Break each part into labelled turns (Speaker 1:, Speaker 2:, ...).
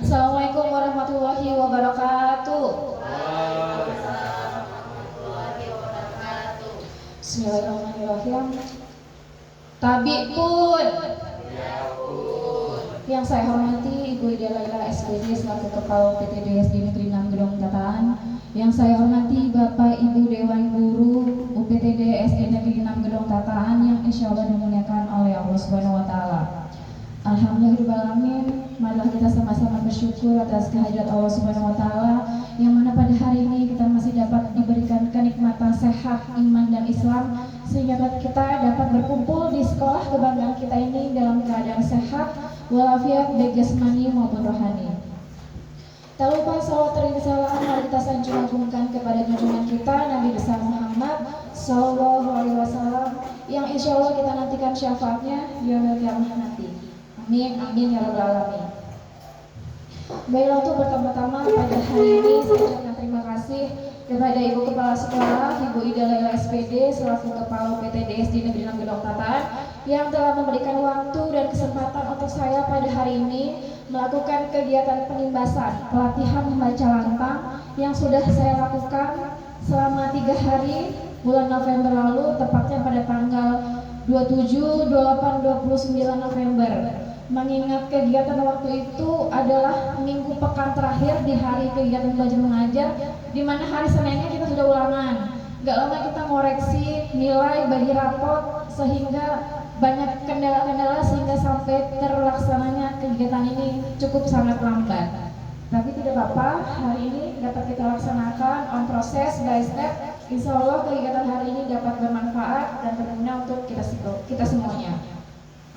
Speaker 1: Assalamualaikum warahmatullahi wabarakatuh. Bismillahirrahmanirrahim. Tabi pun. Yang saya hormati Ibu Ida Laila SPD selaku Kepala UPTD SD Negeri 6 Gedong Tataan. Yang saya hormati Bapak Ibu Dewan Guru UPTD SD Negeri 6 Gedong Tataan yang insya Allah dimuliakan oleh Allah Subhanahu Wa Taala. Alhamdulillahirobbilalamin. Marilah kita sama-sama bersyukur atas kehadirat Allah Subhanahu Wa Taala yang mana pada hari ini kita masih dapat diberikan kenikmatan sehat iman dan Islam sehingga kita dapat berkumpul di sekolah kebanggaan kita ini dalam keadaan sehat walafiat baik jasmani maupun rohani. Tak lupa salawat dan salam mari kita sanjung-agungkan kepada junjungan kita Nabi besar Muhammad Sallallahu Alaihi Wasallam yang insya Allah kita nantikan syafaatnya di yaumil qiyamah nanti. Amin, amin ya rabbal alamin. Baiklah, untuk pertama-tama pada hari ini saya ucapkan terima kasih kepada Ibu Kepala Sekolah Ibu Ida Laila SPD selaku Kepala UPTD SD Negeri 6 Gedong Tataan yang telah memberikan waktu dan kesempatan untuk saya pada hari ini melakukan kegiatan penimbasan pelatihan membaca lantang yang sudah saya lakukan selama 3 hari bulan November lalu, tepatnya pada tanggal 27, 28, 29 November. Mengingat kegiatan waktu itu adalah minggu pekan terakhir di hari kegiatan belajar mengajar, di mana hari Seninnya kita sudah ulangan. Gak lama kita ngoreksi nilai bagi rapot sehingga banyak kendala-kendala sehingga sampai terlaksananya kegiatan ini cukup sangat lambat. Tapi tidak apa-apa, hari ini dapat kita laksanakan on proses by step. Insya Allah kegiatan hari ini dapat bermanfaat dan berguna untuk kita semuanya.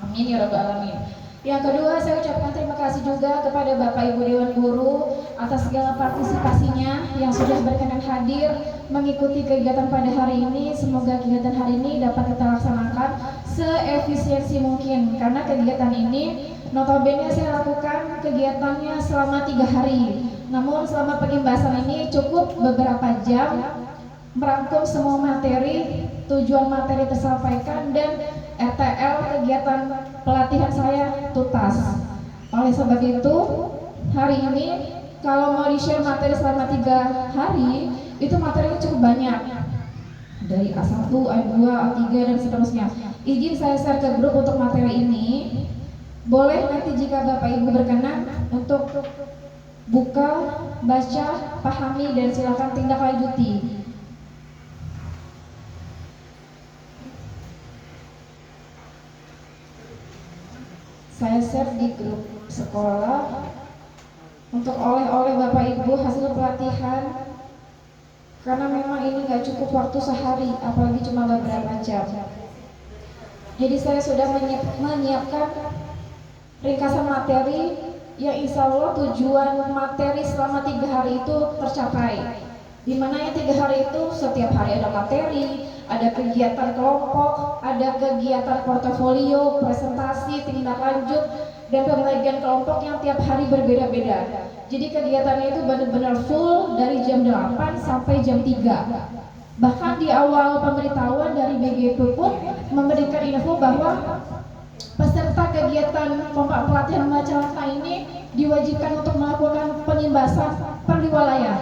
Speaker 1: Amin ya rabbal alamin. Yang kedua, saya ucapkan terima kasih juga kepada Bapak Ibu Dewan Guru atas segala partisipasinya yang sudah berkenan hadir mengikuti kegiatan pada hari ini. Semoga kegiatan hari ini dapat kita laksanakan seefisiensi mungkin karena kegiatan ini notabene saya lakukan kegiatannya selama 3 hari. Namun selama penimbasan ini cukup beberapa jam merangkum semua materi, tujuan materi tersampaikan dan RTL kegiatan pelatihan saya tuntas. Oleh sebab itu, hari ini kalau mau di-share materi selama 3 hari, itu materinya cukup banyak. Dari A1, A2, A3 dan seterusnya. Izin saya share ke grup untuk materi ini. Boleh nanti jika Bapak Ibu berkenan untuk buka, baca, pahami dan silakan tindak lanjuti. Saya share di grup sekolah untuk oleh-oleh Bapak Ibu hasil pelatihan karena memang ini gak cukup waktu sehari apalagi cuma beberapa jam. Jadi saya sudah menyiapkan ringkasan materi yang insya Allah tujuan materi selama 3 hari itu tercapai. Dimana yang 3 hari itu setiap hari ada materi, ada kegiatan kelompok, ada kegiatan portofolio, presentasi, tindak lanjut, dan pembagian kelompok yang tiap hari berbeda-beda. Jadi kegiatannya itu benar-benar full dari jam 8 sampai jam 3. Bahkan di awal pemberitahuan dari BGP pun memberikan info bahwa peserta kegiatan pelatihan membaca lantang ini diwajibkan untuk melakukan penimbasan per wilayah.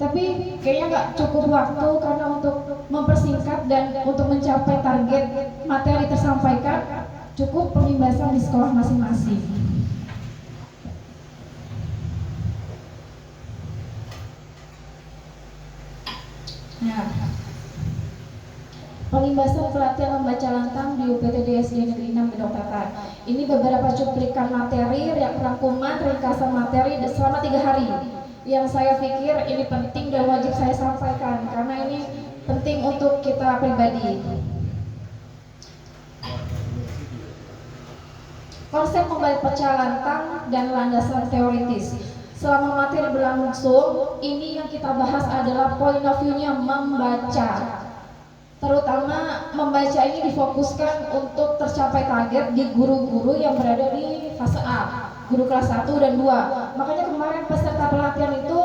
Speaker 1: Tapi kayaknya nggak cukup waktu karena untuk mempersingkat dan untuk mencapai target materi tersampaikan cukup penimbasan di sekolah masing-masing. Nah, penimbasan pelatihan membaca lantang di UPTD SD Negeri 6 Gedong Tataan. Ini beberapa cuplikan materi, rangkuman, ringkasan materi selama 3 hari. Yang saya pikir ini penting dan wajib saya sampaikan karena ini penting untuk kita pribadi. Konsep membaca lantang dan landasan teoritis. Selama materi berlangsung, ini yang kita bahas adalah point of view-nya membaca. Terutama membaca ini difokuskan untuk tercapai target di guru-guru yang berada di fase A, guru kelas 1 dan 2. Makanya kemarin peserta pelatihan itu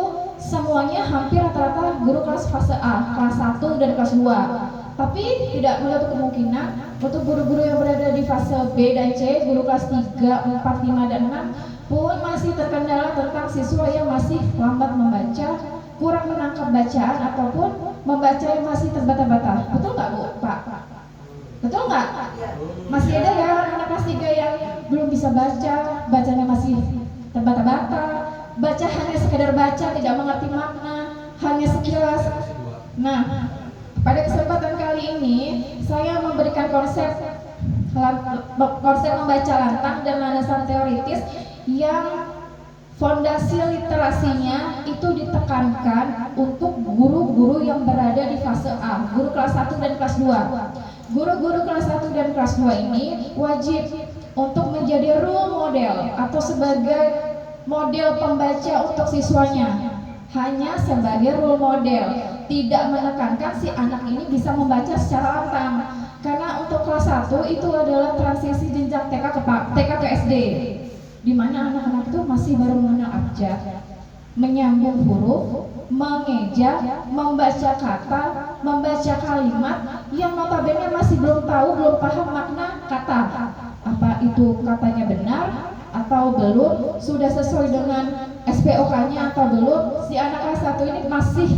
Speaker 1: semuanya hampir rata-rata guru kelas fase A, kelas 1 dan kelas 2. Tapi tidak menutup kemungkinan untuk guru-guru yang berada di fase B dan C, guru kelas 3, 4, 5, dan 6 pun masih terkendala tentang siswa yang masih lambat membaca, kurang menangkap bacaan, ataupun membaca yang masih terbata-bata. Betul nggak Bu, Pak? Betul nggak? Masih ada ya anak kelas 3 yang belum bisa baca, bacanya masih terbata-bata, baca hanya sekedar baca, tidak mengerti makna, hanya sekilas. Nah, pada kesempatan kali ini saya memberikan konsep membaca lantang dan landasan teoritis yang fondasi literasinya itu ditekankan untuk guru-guru yang berada di fase A, guru kelas 1 dan kelas 2. Guru-guru kelas 1 dan kelas 2 ini wajib untuk menjadi role model atau sebagai model pembaca untuk siswanya. Hanya sebagai role model, tidak menekankan si anak ini bisa membaca secara lantang. Karena untuk kelas 1 itu adalah transisi jenjang TK ke SD, di mana anak-anak itu masih baru mengenal abjad, menyambung huruf, mengeja, membaca kata, membaca kalimat yang notabene masih belum tahu, belum paham makna kata. Apa itu katanya benar atau belum, sudah sesuai dengan SPOK-nya atau belum. Si anak kelas 1 ini masih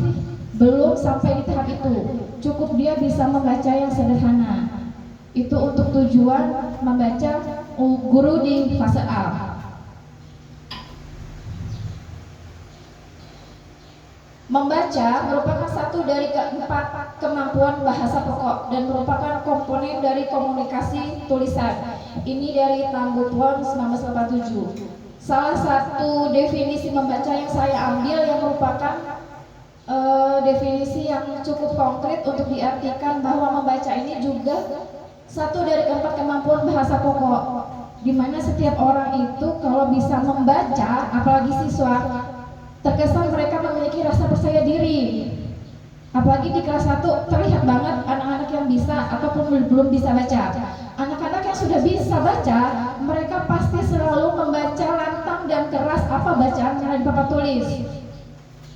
Speaker 1: belum sampai di tahap itu. Cukup dia bisa membaca yang sederhana. Itu untuk tujuan membaca guru di fase A. Membaca merupakan satu dari keempat kemampuan bahasa pokok dan merupakan komponen dari komunikasi tulisan. Ini dari Tambu Pon 1987. Salah satu definisi membaca yang saya ambil yang merupakan definisi yang cukup konkret untuk diartikan bahwa membaca ini juga satu dari keempat kemampuan bahasa pokok, di mana setiap orang itu kalau bisa membaca, apalagi siswa, terkesan mereka memiliki rasa percaya diri. Apalagi di kelas 1 terlihat banget anak-anak yang bisa ataupun belum bisa baca. Anak-anak yang sudah bisa baca, mereka pasti selalu membaca lantang dan keras apa bacaan yang Bapak tulis.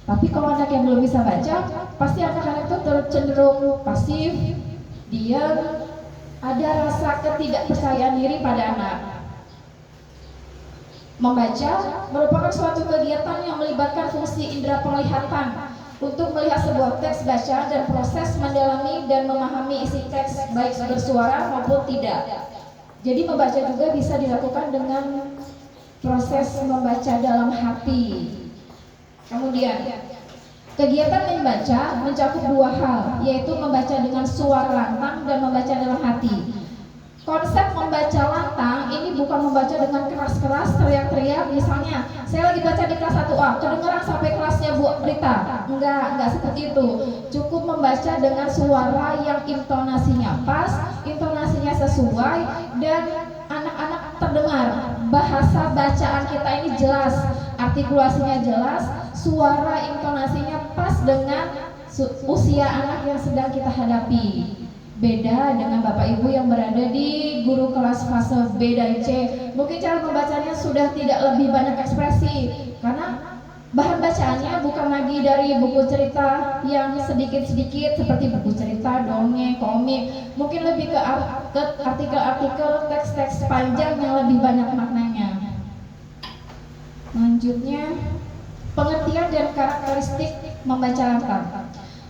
Speaker 1: Tapi kalau anak yang belum bisa baca, pasti anak-anak itu cenderung pasif, diam, ada rasa ketidakpercayaan diri pada anak. Membaca merupakan suatu kegiatan yang melibatkan fungsi indera penglihatan untuk melihat sebuah teks bacaan dan proses mendalami dan memahami isi teks baik bersuara maupun tidak. Jadi membaca juga bisa dilakukan dengan proses membaca dalam hati. Kemudian kegiatan membaca mencakup dua hal, yaitu membaca dengan suara lantang dan membaca dalam hati. Konsep membaca lantang ini bukan membaca dengan keras-keras, teriak-teriak. Misalnya, saya lagi baca di kelas 1A, kedengeran sampai kelasnya Bu Rita. Enggak seperti itu. Cukup membaca dengan suara yang intonasinya pas, intonasinya sesuai, dan anak-anak terdengar. Bahasa bacaan kita ini jelas, artikulasinya jelas, suara intonasinya pas dengan usia anak yang sedang kita hadapi. Beda dengan Bapak Ibu yang berada di guru kelas fase B dan C. Mungkin cara membacanya sudah tidak lebih banyak ekspresi, karena bahan bacaannya bukan lagi dari buku cerita yang sedikit-sedikit seperti buku cerita, dongeng, komik. Mungkin lebih ke artikel-artikel, teks-teks panjang yang lebih banyak maknanya. Lanjutnya, pengertian dan karakteristik membaca lantang.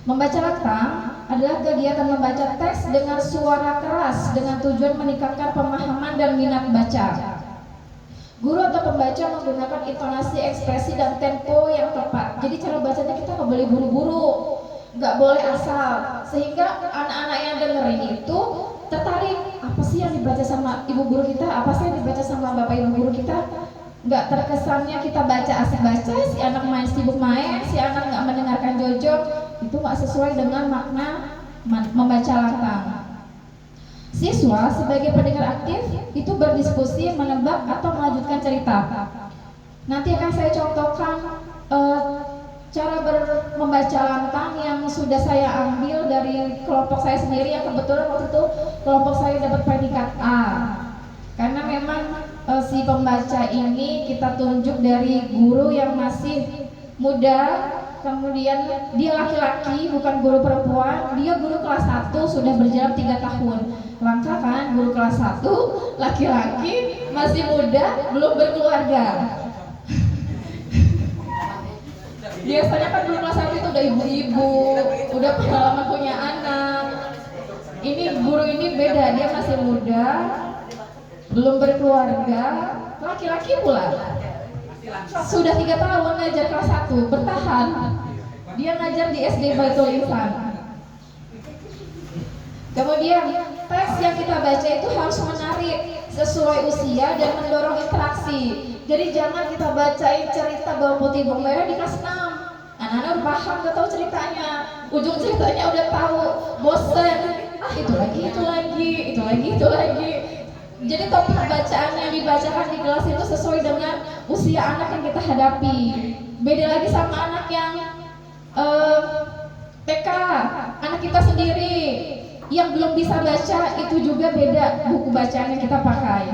Speaker 1: Membaca lantang adalah kegiatan membaca teks dengan suara keras dengan tujuan meningkatkan pemahaman dan minat baca. Guru atau pembaca menggunakan intonasi, ekspresi, dan tempo yang tepat. Jadi cara bacanya kita nggak boleh buru-buru, nggak boleh asal, sehingga anak-anak yang dengerin itu tertarik. Apa sih yang dibaca sama ibu guru kita? Apa sih yang dibaca sama bapak ibu guru kita? Nggak terkesannya kita baca asik baca, si anak main sibuk main, si anak nggak mendengarkan jojok. Itu nggak sesuai dengan makna membaca lantang. Siswa sebagai pendengar aktif itu berdiskusi, menebak, atau melanjutkan cerita. Nanti akan saya contohkan cara membaca lantang yang sudah saya ambil dari kelompok saya sendiri, yang kebetulan waktu itu kelompok saya dapat predikat A. Karena memang si pembaca ini kita tunjuk dari guru yang masih muda, kemudian dia laki-laki bukan guru perempuan, dia guru kelas 1 sudah berjalan 3 tahun. Langka kan, guru kelas 1 laki-laki masih muda belum berkeluarga. Biasanya kan guru kelas 1 itu udah ibu-ibu, udah pengalaman punya anak. Ini guru ini beda, dia masih muda, belum berkeluarga, laki-laki pula. Sudah 3 tahun ngajar kelas 1, bertahan. Dia ngajar di SD Baitul Insan. Kemudian tes yang kita baca itu harus menarik sesuai usia dan mendorong interaksi. Jadi jangan kita bacain cerita bawang putih bawang merah di kelas 6. Anak-anak udah paham, udah tahu ceritanya, ujung ceritanya udah tahu, bosan. Itu lagi. Jadi topik bacaan yang dibacakan di kelas itu sesuai dengan usia anak yang kita hadapi. Beda lagi sama anak yang TK, anak kita sendiri yang belum bisa baca, itu juga beda buku bacaan yang kita pakai.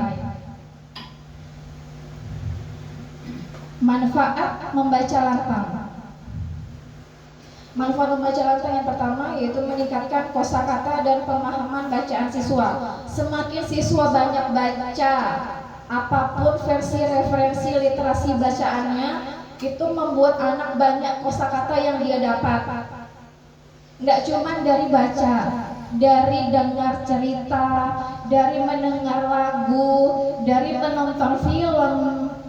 Speaker 1: Manfaat membaca lantang. Manfaat membaca lantang yang pertama yaitu meningkatkan kosakata dan pemahaman bacaan siswa. Semakin siswa banyak baca, apapun versi referensi literasi bacaannya, itu membuat anak banyak kosakata yang dia dapat. Nggak cuma dari baca, dari dengar cerita, dari mendengar lagu, dari menonton film,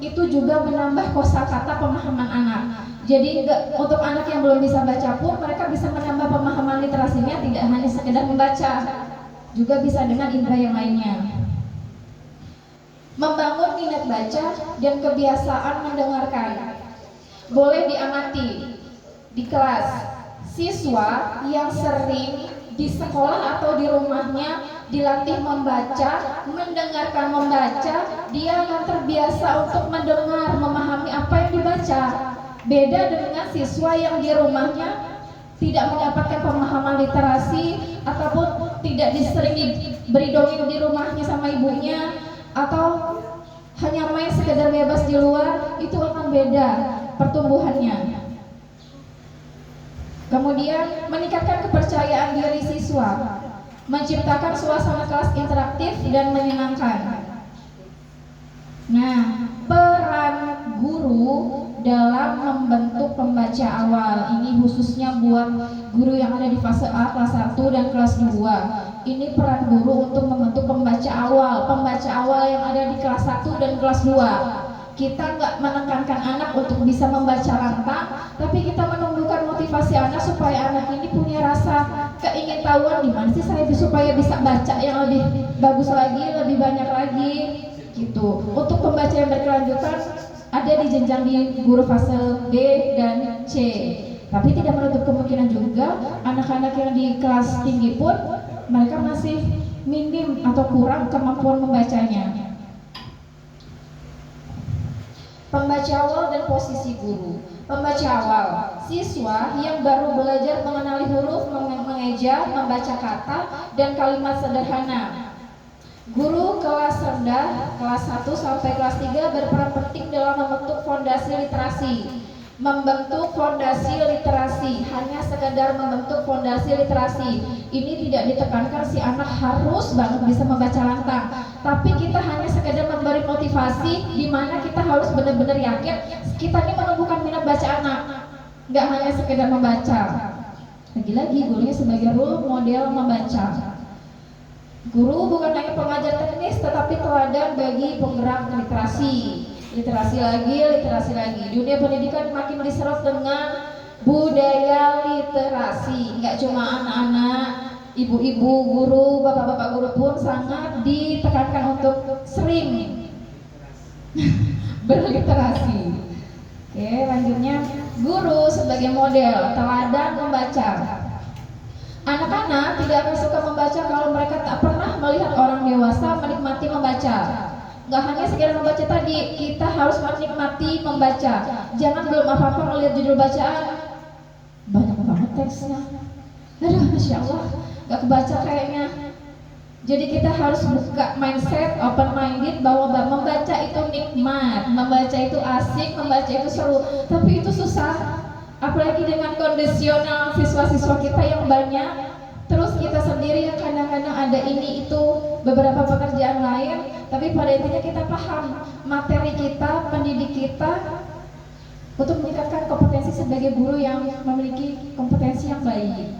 Speaker 1: itu juga menambah kosakata pemahaman anak. Jadi untuk anak yang belum bisa baca pun mereka bisa menambah pemahaman literasinya, tidak hanya sekedar membaca, juga bisa dengan indera yang lainnya. Membangun minat baca dan kebiasaan mendengarkan. Boleh diamati di kelas, siswa yang sering di sekolah atau di rumahnya dilatih membaca, mendengarkan membaca, dia akan terbiasa untuk mendengar, memahami apa yang dibaca. Beda dengan siswa yang di rumahnya tidak mendapatkan pemahaman literasi ataupun tidak sering diberi dongeng di rumahnya sama ibunya, atau hanya main sekedar bebas di luar, itu akan beda pertumbuhannya. Kemudian meningkatkan kepercayaan diri siswa, menciptakan suasana kelas interaktif dan menyenangkan. Nah, peran guru dalam membentuk pembaca awal ini khususnya buat guru yang ada di fase A, kelas 1 dan kelas 2. Ini peran guru untuk membentuk pembaca awal yang ada di kelas 1 dan kelas 2. Kita nggak menekankan anak untuk bisa membaca lantang, tapi kita menumbuhkan motivasi anak supaya anak ini punya rasa keingintahuan, gimana sih saya supaya bisa baca yang lebih bagus lagi, lebih banyak lagi gitu. Untuk pembaca yang berkelanjutan ada di jenjang di guru fase B dan C. Tapi tidak menutup kemungkinan juga anak-anak yang di kelas tinggi pun mereka masih minim atau kurang kemampuan membacanya. Pembaca awal dan posisi guru. Pembaca awal, siswa yang baru belajar mengenali huruf, mengeja, membaca kata dan kalimat sederhana. Guru kelas rendah, kelas 1 sampai kelas 3 berperan penting dalam membentuk fondasi literasi. Membentuk fondasi literasi, hanya sekedar membentuk fondasi literasi. Ini tidak ditekankan si anak harus banget bisa membaca lantang, tapi kita hanya sekedar memberi motivasi di mana kita harus benar-benar yakin kita ini menumbuhkan minat baca anak, nggak hanya sekedar membaca. Lagi-lagi gurunya sebagai role model membaca. Guru bukan hanya pengajar teknis, tetapi teladan bagi penggerak literasi. Literasi lagi. Dunia pendidikan makin diserap dengan budaya literasi. Nggak cuma anak-anak, ibu-ibu guru, bapak-bapak guru pun sangat ditekankan untuk sering berliterasi. Oke, lanjutnya guru sebagai model teladan membaca. Anak-anak tidak akan suka membaca kalau mereka tak pernah melihat orang dewasa menikmati membaca. Nggak hanya sekedar membaca tadi, kita harus menikmati membaca. Jangan belum apa-apa melihat judul bacaan, banyak banget teksnya. Aduh, Masya Allah, nggak kebaca kayaknya. Jadi kita harus buka mindset, open minded bahwa membaca itu nikmat, membaca itu asik, membaca itu seru. Tapi itu susah. apalagi dengan kondisional siswa-siswa kita yang banyak, terus kita sendiri yang kadang-kadang ada ini itu beberapa pekerjaan lain, tapi pada intinya kita paham materi kita, pendidik kita untuk meningkatkan kompetensi sebagai guru yang memiliki kompetensi yang baik.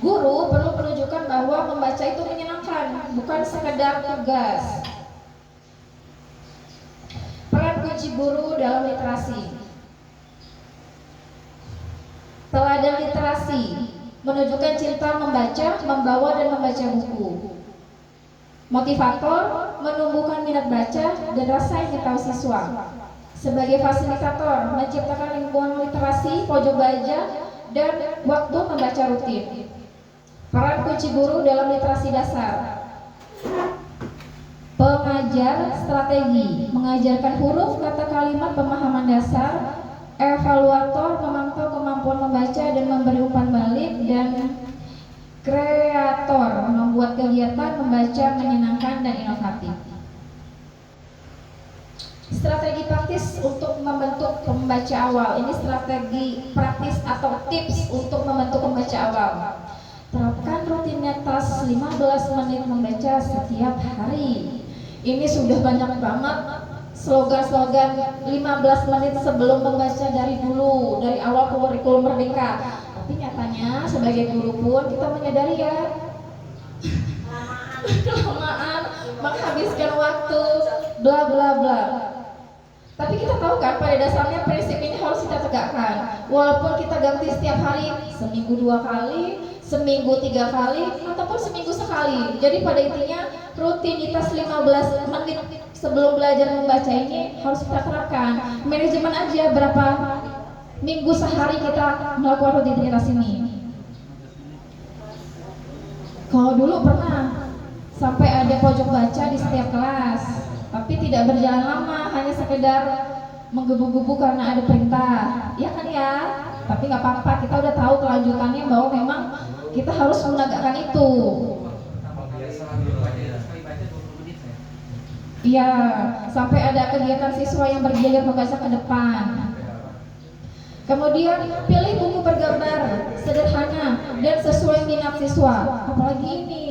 Speaker 1: Guru perlu menunjukkan bahwa membaca itu menyenangkan, bukan sekedar tugas. Peran kunci guru dalam literasi. Teladan literasi menunjukkan cinta membaca, membawa dan membaca buku. Motivator menumbuhkan minat baca dan rasa ingin tahu siswa. Sebagai fasilitator menciptakan lingkungan literasi, pojok baca dan waktu membaca rutin. Peran kunci guru dalam literasi dasar. Pengajar strategi mengajarkan huruf, kata kalimat, pemahaman dasar. Evaluator memantau kemampuan membaca dan memberi umpan balik, dan kreator membuat kegiatan membaca menyenangkan dan inovatif. Strategi praktis untuk membentuk pembaca awal. Ini strategi praktis atau tips untuk membentuk pembaca awal. Terapkan rutinitas 15 menit membaca setiap hari. Ini sudah banyak banget slogan-slogan 15 menit sebelum membaca dari dulu, dari awal kurikulum Merdeka. Tapi nyatanya sebagai guru pun kita menyadari ya kelamaan menghabiskan waktu bla bla bla. Tapi kita tahu kan pada dasarnya prinsip ini harus kita tegakkan. Walaupun kita ganti setiap hari, seminggu 2 kali, seminggu 3 kali, ataupun seminggu sekali. Jadi pada intinya rutinitas 15 menit sebelum belajar membaca ini harus kita terapkan. Manajemen aja berapa minggu sehari kita melakukan rutinitas ini. Kalau dulu pernah sampai ada pojok baca di setiap kelas, tapi tidak berjalan lama, hanya sekedar menggebu-gebu karena ada perintah, ya kan ya. Tapi nggak apa-apa, kita udah tahu kelanjutannya bahwa memang kita harus menegakkan itu. Iya, sampai ada kegiatan siswa yang bergilir membaca ke depan. Kemudian pilih buku bergambar sederhana dan sesuai minat siswa. Apalagi ini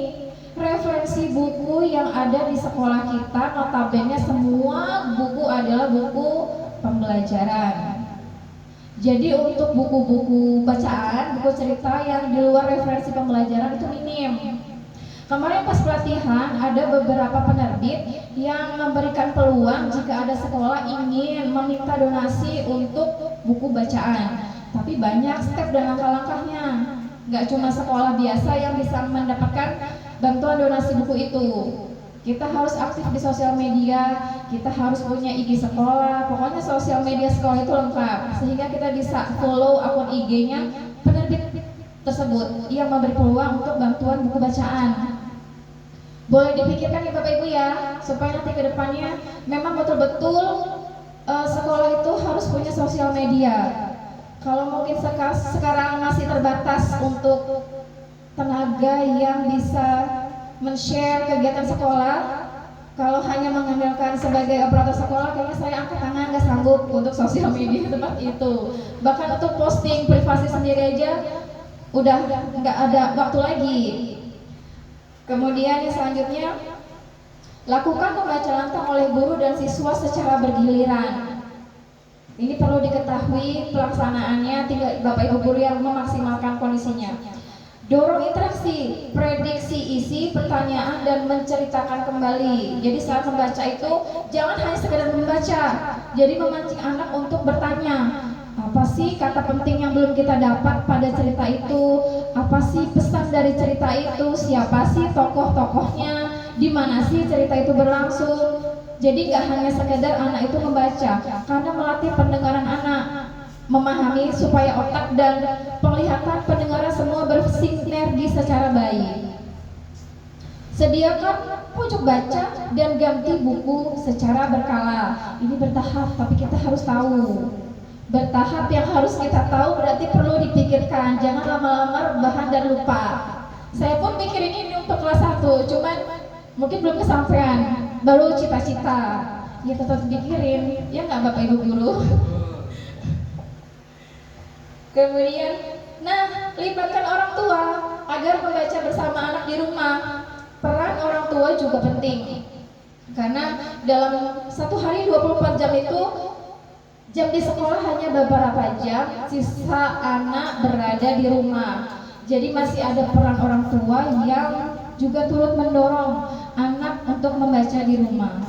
Speaker 1: referensi buku yang ada di sekolah kita, notabene semua buku adalah buku pembelajaran. Jadi untuk buku-buku bacaan, buku cerita yang di luar referensi pembelajaran itu minim. Kemarin pas pelatihan ada beberapa penerbit yang memberikan peluang jika ada sekolah ingin meminta donasi untuk buku bacaan. Tapi banyak step dan langkah-langkahnya. Nggak cuma sekolah biasa yang bisa mendapatkan bantuan donasi buku itu. Kita harus aktif di sosial media, kita harus punya IG sekolah, pokoknya sosial media sekolah itu lengkap, sehingga kita bisa follow akun IG-nya penerbit tersebut yang memberi peluang untuk bantuan buku bacaan. Boleh dipikirkan ya Bapak Ibu ya, supaya nanti ke depannya memang betul-betul sekolah itu harus punya sosial media. Kalau mungkin sekarang masih terbatas untuk tenaga yang bisa men-share kegiatan sekolah, kalau hanya mengandalkan sebagai operator sekolah, kayaknya saya angkat tangan nggak sanggup untuk sosial media seperti itu. Bahkan untuk posting privasi sendiri aja udah nggak ada waktu lagi. Kemudian yang selanjutnya, lakukan pembaca lantang oleh guru dan siswa secara bergiliran. Ini perlu diketahui pelaksanaannya, tinggal Bapak Ibu guru yang memaksimalkan kondisinya. Dorong interaksi, prediksi isi pertanyaan dan menceritakan kembali. Jadi saat membaca itu jangan hanya sekedar membaca, jadi memancing anak untuk bertanya, apa sih kata penting yang belum kita dapat pada cerita itu, apa sih pesan dari cerita itu, siapa sih tokoh-tokohnya, di mana sih cerita itu berlangsung. Jadi gak hanya sekedar anak itu membaca, karena melatih pendengaran anak, memahami supaya otak dan penglihatan pendengaran semua bersinergi secara baik. Sediakan pojok baca dan ganti buku secara berkala. Ini bertahap, tapi kita harus tahu. Bertahap yang harus kita tahu berarti perlu dipikirkan. Jangan lama-lama rebahan dan lupa. Saya pun mikirin ini untuk kelas 1, cuman mungkin belum kesampaian. Baru cita-cita. Ya tetap pikirin, ya nggak Bapak Ibu guru? Kemudian, nah, libatkan orang tua agar membaca bersama anak di rumah. Peran orang tua juga penting. Karena dalam satu hari 24 jam itu, jam di sekolah hanya beberapa jam, sisa anak berada di rumah. Jadi masih ada peran orang tua yang juga turut mendorong anak untuk membaca di rumah.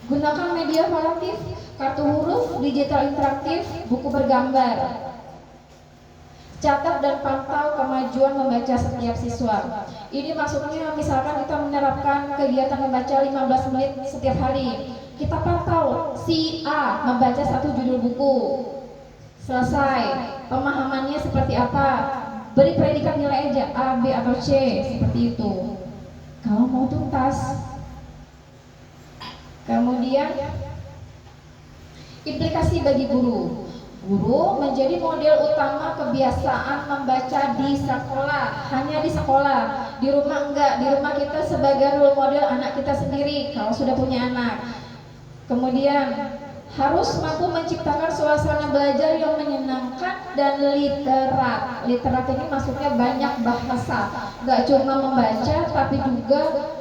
Speaker 1: Gunakan media variatif, kartu huruf, digital interaktif, buku bergambar. Catat dan pantau kemajuan membaca setiap siswa. Ini maksudnya misalkan kita menerapkan kegiatan membaca 15 menit setiap hari. Kita pantau si A membaca satu judul buku. Selesai, pemahamannya seperti apa? Beri predikat nilai aja A, B atau C, seperti itu. Kalau mau tuntas. Kemudian implikasi bagi guru. Guru menjadi model utama kebiasaan membaca di sekolah, hanya di sekolah. Di rumah enggak, di rumah kita sebagai role model anak kita sendiri kalau sudah punya anak. Kemudian harus mampu menciptakan suasana belajar yang menyenangkan dan literat. Literat ini maksudnya banyak bahasa, enggak cuma membaca tapi juga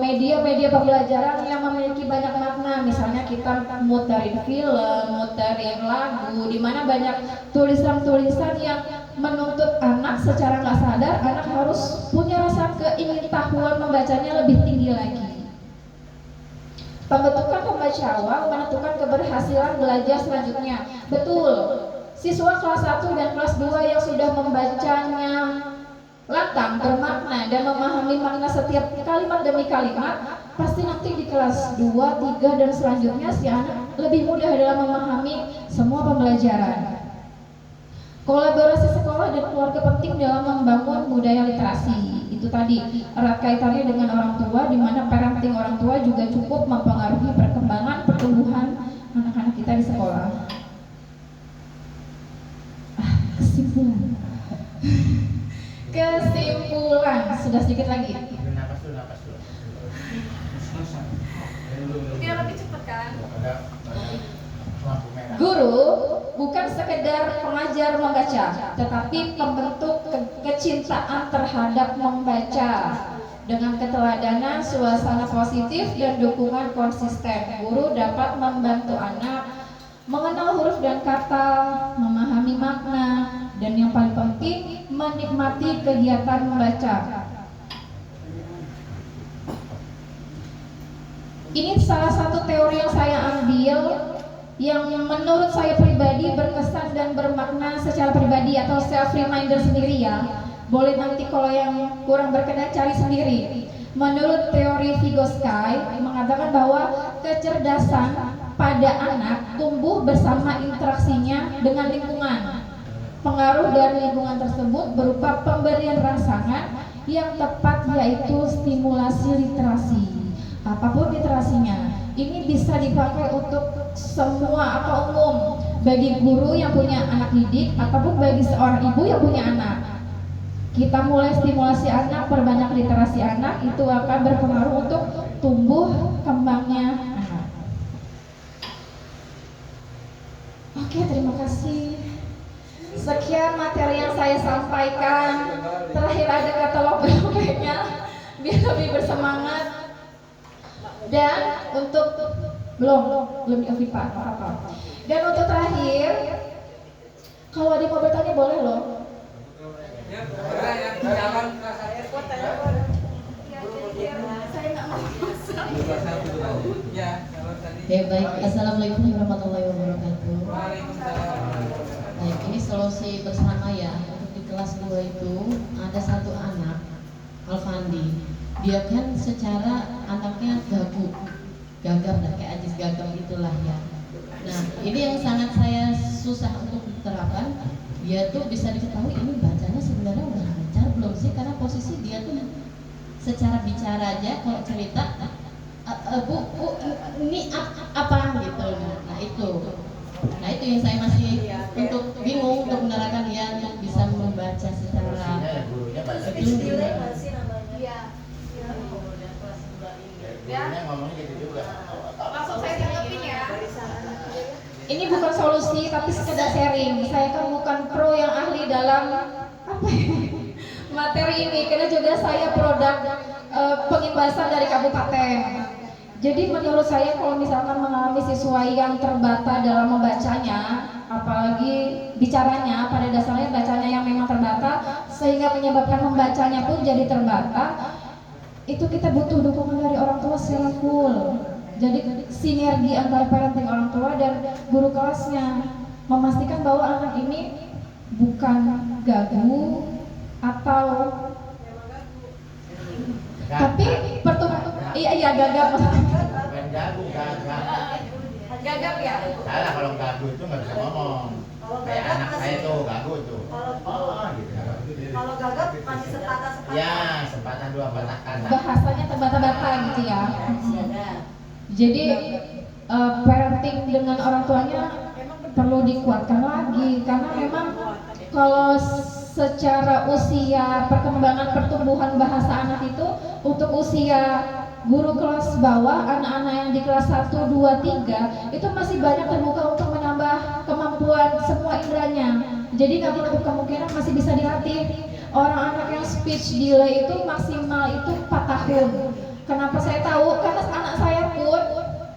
Speaker 1: media-media pembelajaran yang memiliki banyak makna. Misalnya kita muterin film, muterin lagu, di mana banyak tulisan-tulisan yang menuntut anak secara nggak sadar, anak harus punya rasa keingintahuan membacanya lebih tinggi lagi. Pembentukan pembaca awal menentukan keberhasilan belajar selanjutnya. Betul, siswa kelas 1 dan kelas 2 yang sudah membacanya lantang, bermakna, dan memahami makna setiap kalimat demi kalimat, pasti nanti di kelas 2, 3, dan selanjutnya si anak lebih mudah dalam memahami semua pembelajaran. Kolaborasi sekolah dan keluarga penting dalam membangun budaya literasi. Itu tadi, erat kaitannya dengan orang tua, di mana parenting orang tua juga cukup mempengaruhi perkembangan pertumbuhan anak-anak kita di sekolah. Kesimpulan. Kesimpulan, sudah sedikit lagi.
Speaker 2: Napas dulu.
Speaker 3: Biar lebih cepat kan?
Speaker 1: Guru bukan sekedar pengajar membaca, tetapi pembentuk kecintaan terhadap membaca. Dengan keteladanan, suasana positif, dan dukungan konsisten, guru dapat membantu anak mengenal huruf dan kata, memahami makna, dan yang paling penting, menikmati kegiatan membaca. Ini salah satu teori yang saya ambil, yang menurut saya pribadi berkesan dan bermakna secara pribadi atau self-reminder sendiri ya. Boleh nanti kalau yang kurang berkenan cari sendiri. Menurut teori Vygotsky mengatakan bahwa kecerdasan pada anak tumbuh bersama interaksinya dengan lingkungan. Pengaruh dari lingkungan tersebut berupa pemberian rangsangan yang tepat, yaitu stimulasi literasi. Apapun literasinya, ini bisa dipakai untuk semua atau umum, bagi guru yang punya anak didik ataupun bagi seorang ibu yang punya anak. Kita mulai stimulasi anak, perbanyak literasi anak, itu akan berpengaruh untuk tumbuh kembangnya anak. Oke, terima kasih. Sekian materi yang saya sampaikan. Terakhir ada katalog nya biar lebih bersemangat. Dan untuk belum di Afifa apa. Dan untuk terakhir, kalau ada yang mau bertanya boleh loh.
Speaker 4: Ya baik, assalamualaikum warahmatullahi wabarakatuh. Baik, ini solusi bersama ya. Untuk di kelas 2 itu ada satu anak, Alfandi. Dia kan secara anaknya gagap dan kayak Ajis gagap itulah ya. Nah, ini yang sangat saya susah untuk diterapkan. Dia tuh bisa diketahui ini bacanya sebenarnya udah lancar belum sih, karena posisi dia tuh secara bicara aja kalau cerita bu ini apa gitu. Nah itu yang saya masih untuk bingung untuk menerapkan dia untuk bisa membaca secara itu.
Speaker 3: Ya.
Speaker 2: Ngomongnya gitu juga.
Speaker 3: Langsung saya tanggapin ya.
Speaker 1: ini bukan solusi tapi sekedar sharing. Saya kan bukan pro yang ahli dalam apa ya, materi ini, karena juga saya produk pengimbasan dari kabupaten. Jadi menurut saya kalau misalkan mengalami siswa yang terbata dalam membacanya, apalagi bicaranya, pada dasarnya bacanya yang memang terbata sehingga menyebabkan membacanya pun jadi terbata, itu kita butuh dukungan dari orang tua secara full. Jadi sinergi antara parenting orang tua dan guru kelasnya, memastikan bahwa anak ini bukan gagu atau tapi iya gagap.
Speaker 2: Bukan gagu, gagap.
Speaker 3: Gagap ya?
Speaker 2: Salah, kalau gagu itu nggak bisa ngomong. Kayak anak saya tuh gagu tuh. Gitu.
Speaker 5: Kalau gagap masih sepatah-sepatah.
Speaker 2: Ya, sepatah dua patah kata.
Speaker 1: Bahasanya terbata-bata gitu ya. Jadi parenting dengan orang tuanya perlu dikuatkan lagi, karena memang kalau secara usia perkembangan pertumbuhan bahasa anak itu untuk usia guru kelas bawah, anak-anak yang di kelas 1, 2, 3 itu masih banyak terbuka untuk menambah kemampuan semua inderanya. Jadi nggak menutup kemungkinan masih bisa dilatih. Orang anak yang speech delay itu maksimal itu 4 tahun. Kenapa saya tahu? Karena anak saya pun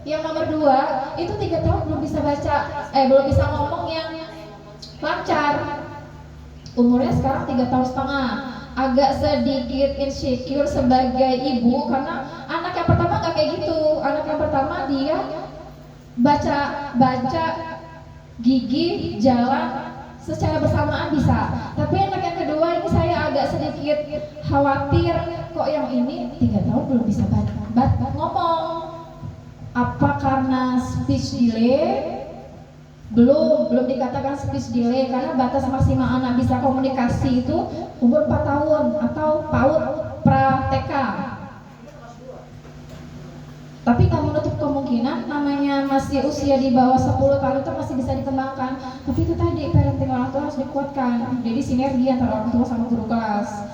Speaker 1: yang nomor 2 itu 3 tahun belum bisa baca, belum bisa ngomong yang lancar. Umurnya sekarang 3,5 tahun. Agak sedikit insecure sebagai ibu karena anak yang pertama nggak kayak gitu. Anak yang pertama dia baca gigi, jalan secara bersamaan bisa. Tapi anak yang kedua ini saya agak sedikit khawatir, kok yang ini 3 tahun belum bisa ngomong. Apa karena speech delay? Belum dikatakan speech delay, karena batas maksimal anak bisa komunikasi itu umur 4 tahun atau PAUD pra TK. Tapi nggak menutup kemungkinan namanya masih usia di bawah 10 tahun itu masih bisa dikembangkan. Tapi itu tadi parenting orang tua harus dikuatkan. Jadi sinergi antara orang tua sama guru kelas.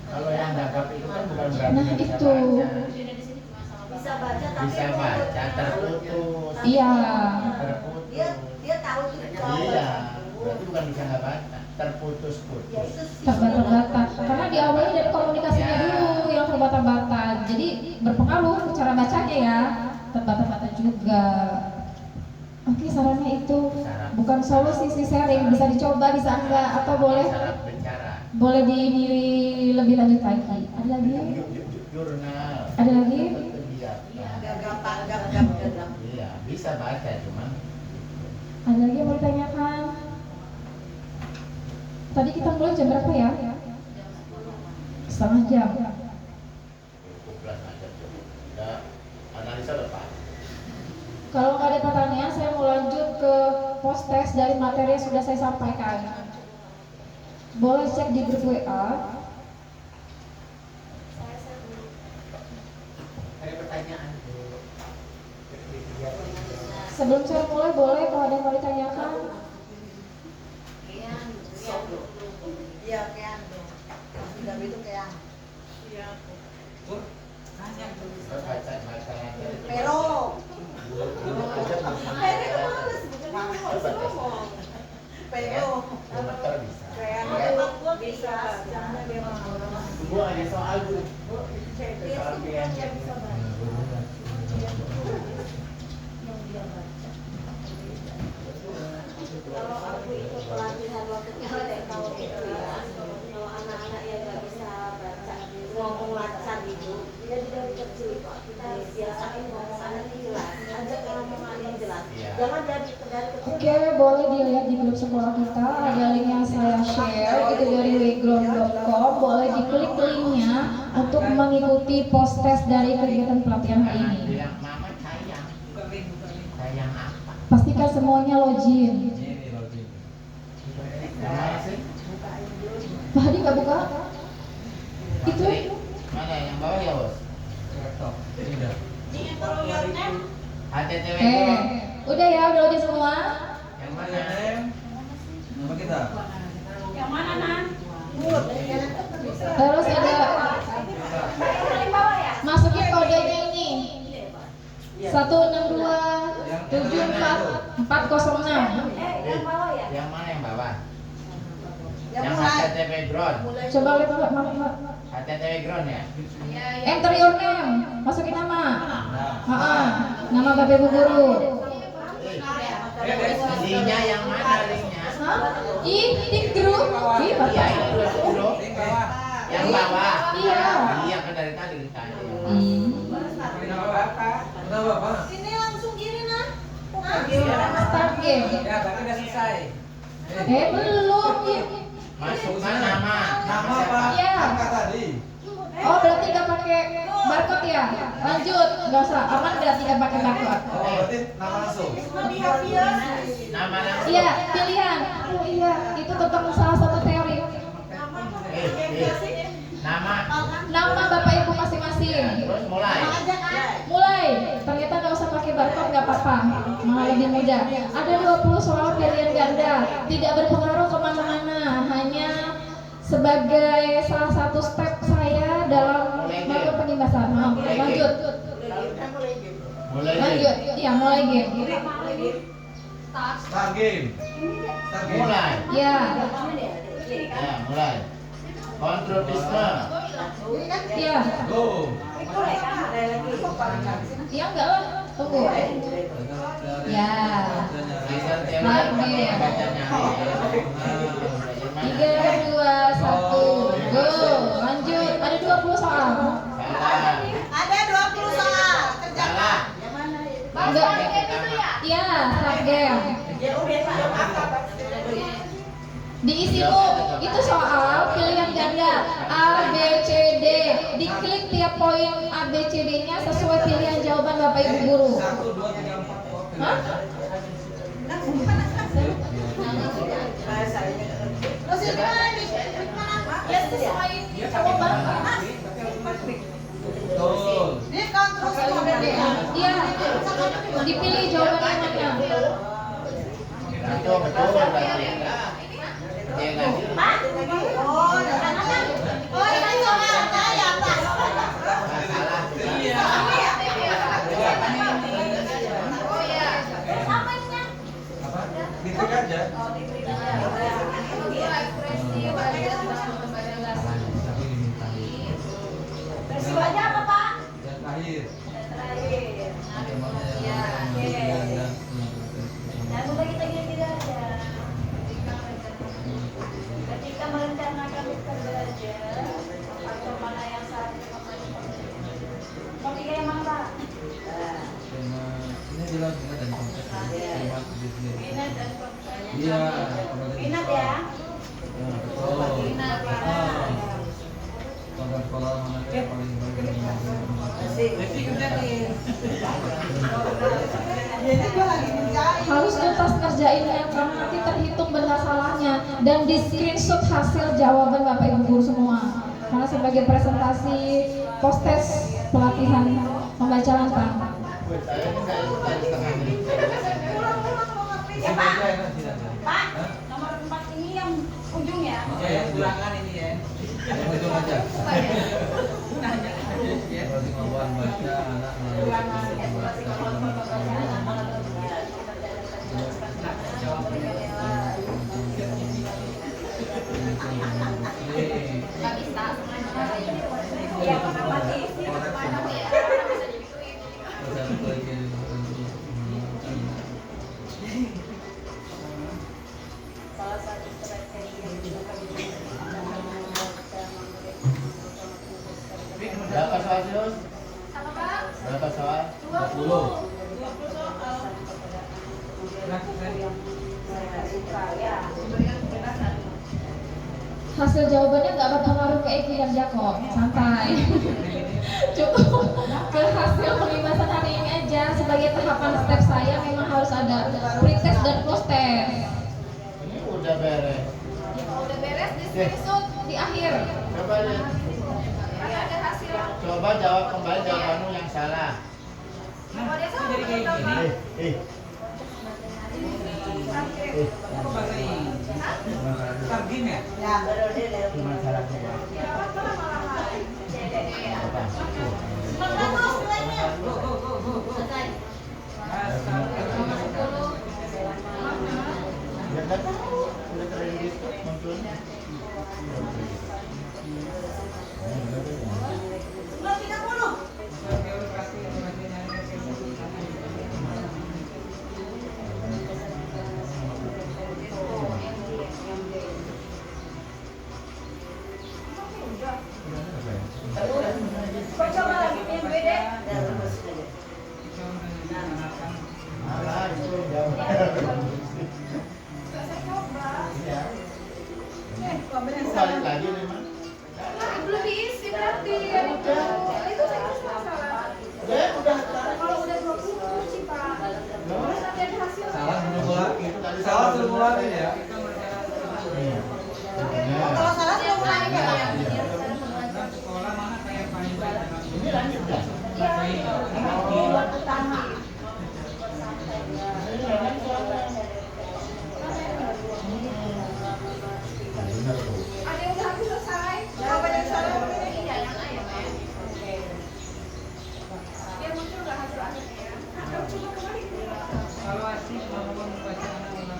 Speaker 2: Kalau yang gagap itu kan bukan berarti
Speaker 1: Nah
Speaker 2: nggak bisa
Speaker 1: itu
Speaker 2: baca.
Speaker 5: Bisa baca tapi
Speaker 2: Bisa baca terputus.
Speaker 1: iya.
Speaker 2: Terputus.
Speaker 5: Dia tahu tuh.
Speaker 2: Iya, berarti bukan bisa nggak baca, terputus-putus.
Speaker 1: Terbata-bata, karena diawali dari komunikasinya dulu yang terbata-bata, jadi berpengaruh ke cara bacanya ya, terbata-bata juga. Oke, sarannya itu bukan solusi sih, sharing, bisa dicoba, bisa enggak, atau
Speaker 2: Syarat bicara.
Speaker 1: boleh di lebih lanjut lagi. Ada lagi?
Speaker 2: Jurnal.
Speaker 1: Ada lagi?
Speaker 5: Gagap.
Speaker 2: Iya, bisa baca cuman.
Speaker 1: Ada lagi yang mau ditanyakan? Tadi kita mulai jam berapa ya? Setengah jam.
Speaker 2: Cukup aja tuh. Udah analisa lepas.
Speaker 1: Kalau nggak ada pertanyaan, saya mau lanjut ke post test dari materi yang sudah saya sampaikan. Boleh cek di grup WA.
Speaker 2: Ada pertanyaan.
Speaker 1: Sebelum saya mulai, boleh kalau ada yang mau ditanyakan?
Speaker 5: Iya, kayak tidak itu kayak.
Speaker 2: Baca.
Speaker 5: Pero. Pero.
Speaker 2: Dokter bisa.
Speaker 5: Kayak bisa.
Speaker 2: Bu ada soal bu. Soal
Speaker 5: Kalau aku ikut pelatihan waktu itu saya tahu itu ya, kalau anak-anak yang nggak bisa baca ngomong lancar itu, dia dari kecil kok kita biasain ngomongannya jelas, ajak ngomongannya jelas, jangan dari kecil.
Speaker 1: Oke, boleh dilihat di grup sekolah kita, ada link yang saya share, itu dari weground.com. Boleh diklik linknya untuk mengikuti post test dari kegiatan pelatihan hari ini.
Speaker 2: bilang mama sayang. Sayang apa?
Speaker 1: Pastikan semuanya login.
Speaker 2: Mana sih?
Speaker 1: Pak Hadi nggak buka? Itu?
Speaker 2: Mana yang bawah ya bos? HTTW
Speaker 1: Udah ya, udah login semua.
Speaker 2: yang mana?
Speaker 6: Nama kita?
Speaker 3: Yang mana, Nan?
Speaker 1: Terus ada
Speaker 3: Paling bawah ya?
Speaker 1: masukin kodenya ini 162.
Speaker 6: Yang
Speaker 1: 74406.
Speaker 5: Yang bawah ya?
Speaker 2: Yang mana yang bawah?
Speaker 5: Yang
Speaker 2: Yang
Speaker 5: mulai.
Speaker 2: HTTP ground.
Speaker 1: Coba lihat Mbak.
Speaker 2: HTTP ground ya?
Speaker 1: Enter your name, masukin nama. Nama Bapak Ibu guru.
Speaker 2: Linknya yang mana linknya?
Speaker 1: Tik grup.
Speaker 2: Iya
Speaker 1: Bapak.
Speaker 2: itu grup. Yang bawah.
Speaker 1: Iya.
Speaker 2: Iya kan dari tadi ditanya.
Speaker 6: Kenapa, Pak?
Speaker 5: Ini langsung gini nah.
Speaker 1: Start game.
Speaker 6: Ya, tapi udah selesai.
Speaker 1: Belum.
Speaker 2: Masukkan nama.
Speaker 6: Nama Pak?
Speaker 1: Iya.
Speaker 6: Angka tadi.
Speaker 1: Oh berarti nggak pakai barcode ya? Lanjut, nggak usah. Aman berarti nggak pakai barcode.
Speaker 6: Oh, berarti nama langsung.
Speaker 2: Nama langsung.
Speaker 1: Iya, pilihan. Oh iya, itu tentang salah satu teori. Nama Bapak Ibu masing-masing.
Speaker 2: Terus mulai.
Speaker 1: Mulai. Ternyata nggak usah pakai barcode, nggak apa-apa. Malah lebih mudah. Ada 20 soal pilihan ganda. Tidak berpengaruh kemana-mana. Hanya sebagai salah satu step saya dalam melakukan pengibasan. Lanjut.
Speaker 2: Mulai.
Speaker 1: Lanjut. Iya, mulai game.
Speaker 6: Start game. Start game.
Speaker 2: Mulai.
Speaker 1: Ya.
Speaker 2: Ya, mulai. Kontrolisme.
Speaker 1: Iya.
Speaker 6: Go.
Speaker 1: Iya enggak lah. Tunggu. Ya.
Speaker 2: Bisa teori
Speaker 1: Lagi.
Speaker 2: baca nyari.
Speaker 1: 3, 2, 1. Go. Lanjut. Ada 20 soal.
Speaker 2: Salah.
Speaker 5: Ada 20 soal.
Speaker 2: Salah.
Speaker 1: Enggak. Iya, start game. Diisi Bu, itu soal pilihan ganda A, B, C, D. Diklik tiap poin A, B, C, D-nya sesuai pilihan jawaban Bapak Ibu guru.
Speaker 6: 1, 2, 3, 4. Oke.
Speaker 1: Hah?
Speaker 5: Terus ini mana nih?
Speaker 1: Ya sesuai jawaban.
Speaker 6: Betul.
Speaker 5: Ini kontrol semua.
Speaker 1: Iya. Dipilih jawabannya mana.
Speaker 2: Itu betul berarti. Dia nggak bilang.
Speaker 5: Oh, ini soal saya, Pak.
Speaker 2: Salah.
Speaker 6: Apa? Diklik aja.
Speaker 5: Versi aja apa, Pak?
Speaker 6: Yang terakhir.
Speaker 5: Terakhir.
Speaker 6: Ya, oke.
Speaker 5: Dan udah kita gini aja. Ketika merencanakan bekerja, faktor mana yang saat Topiknya yang mana, Pak?
Speaker 6: Tema ini jelas juga dari konsep tema bisnis.
Speaker 5: Minat dan profesi.
Speaker 6: Iya.
Speaker 5: Minat ya.
Speaker 6: Betul.
Speaker 5: Minat.
Speaker 6: Pada sekolah mana yang paling baik?
Speaker 1: Harus tuntas kerjainnya karena nanti terhitung benar salahnya dan di screenshot hasil jawaban Bapak Ibu guru semua. Karena sebagai presentasi post-test pelatihan membaca lantang.
Speaker 2: Saya ini nggak setengah menit.
Speaker 5: Ya, Pak.
Speaker 6: Tidak.
Speaker 5: Pak, nomor 4 ini yang ujung ya.
Speaker 6: Oke, yang ulangan ini ya. Yang ujung aja. Berarti kemampuan baca anak melalui
Speaker 5: Iya, konfirmasi. Salah satu strategi yang dilakukan
Speaker 2: Berapa soal sih, Dos? Berapa soal?
Speaker 6: 20.
Speaker 1: Hasil jawabannya nggak berpengaruh ke Eki dan Jako, santai. Cukup ke hasil pengibasan hari ini aja. Sebagai tahapan step saya memang harus ada pretest dan post test.
Speaker 2: Ini udah beres.
Speaker 1: Udah beres di screenshot di akhir.
Speaker 2: Coba lihat.
Speaker 1: Ada hasil.
Speaker 2: Coba jawab kembali jawabanmu yang salah.
Speaker 6: Jadi kayak gini. Targim ya?
Speaker 5: Ya.
Speaker 2: Cuma salah coba.
Speaker 5: Bagus, lainnya.
Speaker 6: Selesai.
Speaker 2: Bener tuh.
Speaker 3: Ada yang udah habis selesai. Jawaban yang salah mungkin ini ya yang A ya, Men. Biar muncul nggak hasil akhirnya ya. Nah, coba kembali.
Speaker 6: Kalau asik mau membaca anak-anak.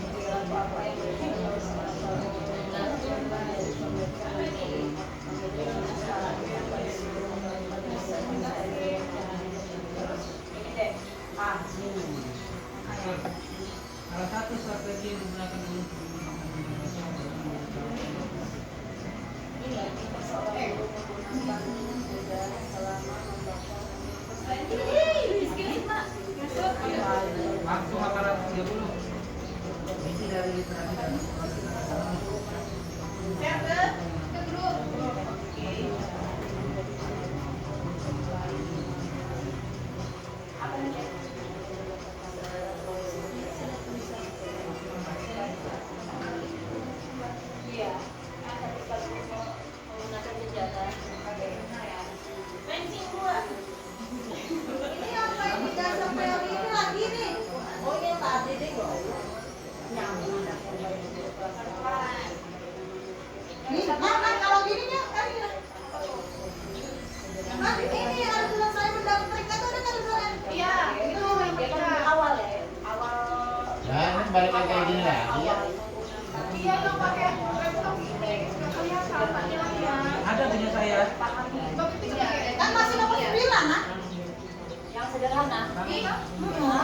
Speaker 6: Salah satu strategi yang digunakan dulu. Langsung 830. Ini dari literasi dan
Speaker 3: Siap, ke? Ke grup. Oke. Apa nih?
Speaker 5: Iya. Tapi kalau mau menggunakan senjata, bensin gua. Ini apa ini gas sampai hari ini lagi nih? Oh ini tadi deh gua. Nyambung. Nih, mana kalau gini ya? Nanti ini harus bilang saya mendapat mereka tuh ada kan?
Speaker 3: Iya, itu yang
Speaker 5: Dia kan
Speaker 3: mereka.
Speaker 5: awal ya. Awal.
Speaker 2: Nah, ini balik lagi kayak gini lagi ya.
Speaker 3: Iya yang pakai laptop ini nggak kelihatan tampilannya.
Speaker 6: ada punya saya.
Speaker 3: Begitu ya.
Speaker 5: Kan masih nomor 9 nah. Yang sederhana.
Speaker 3: Iya.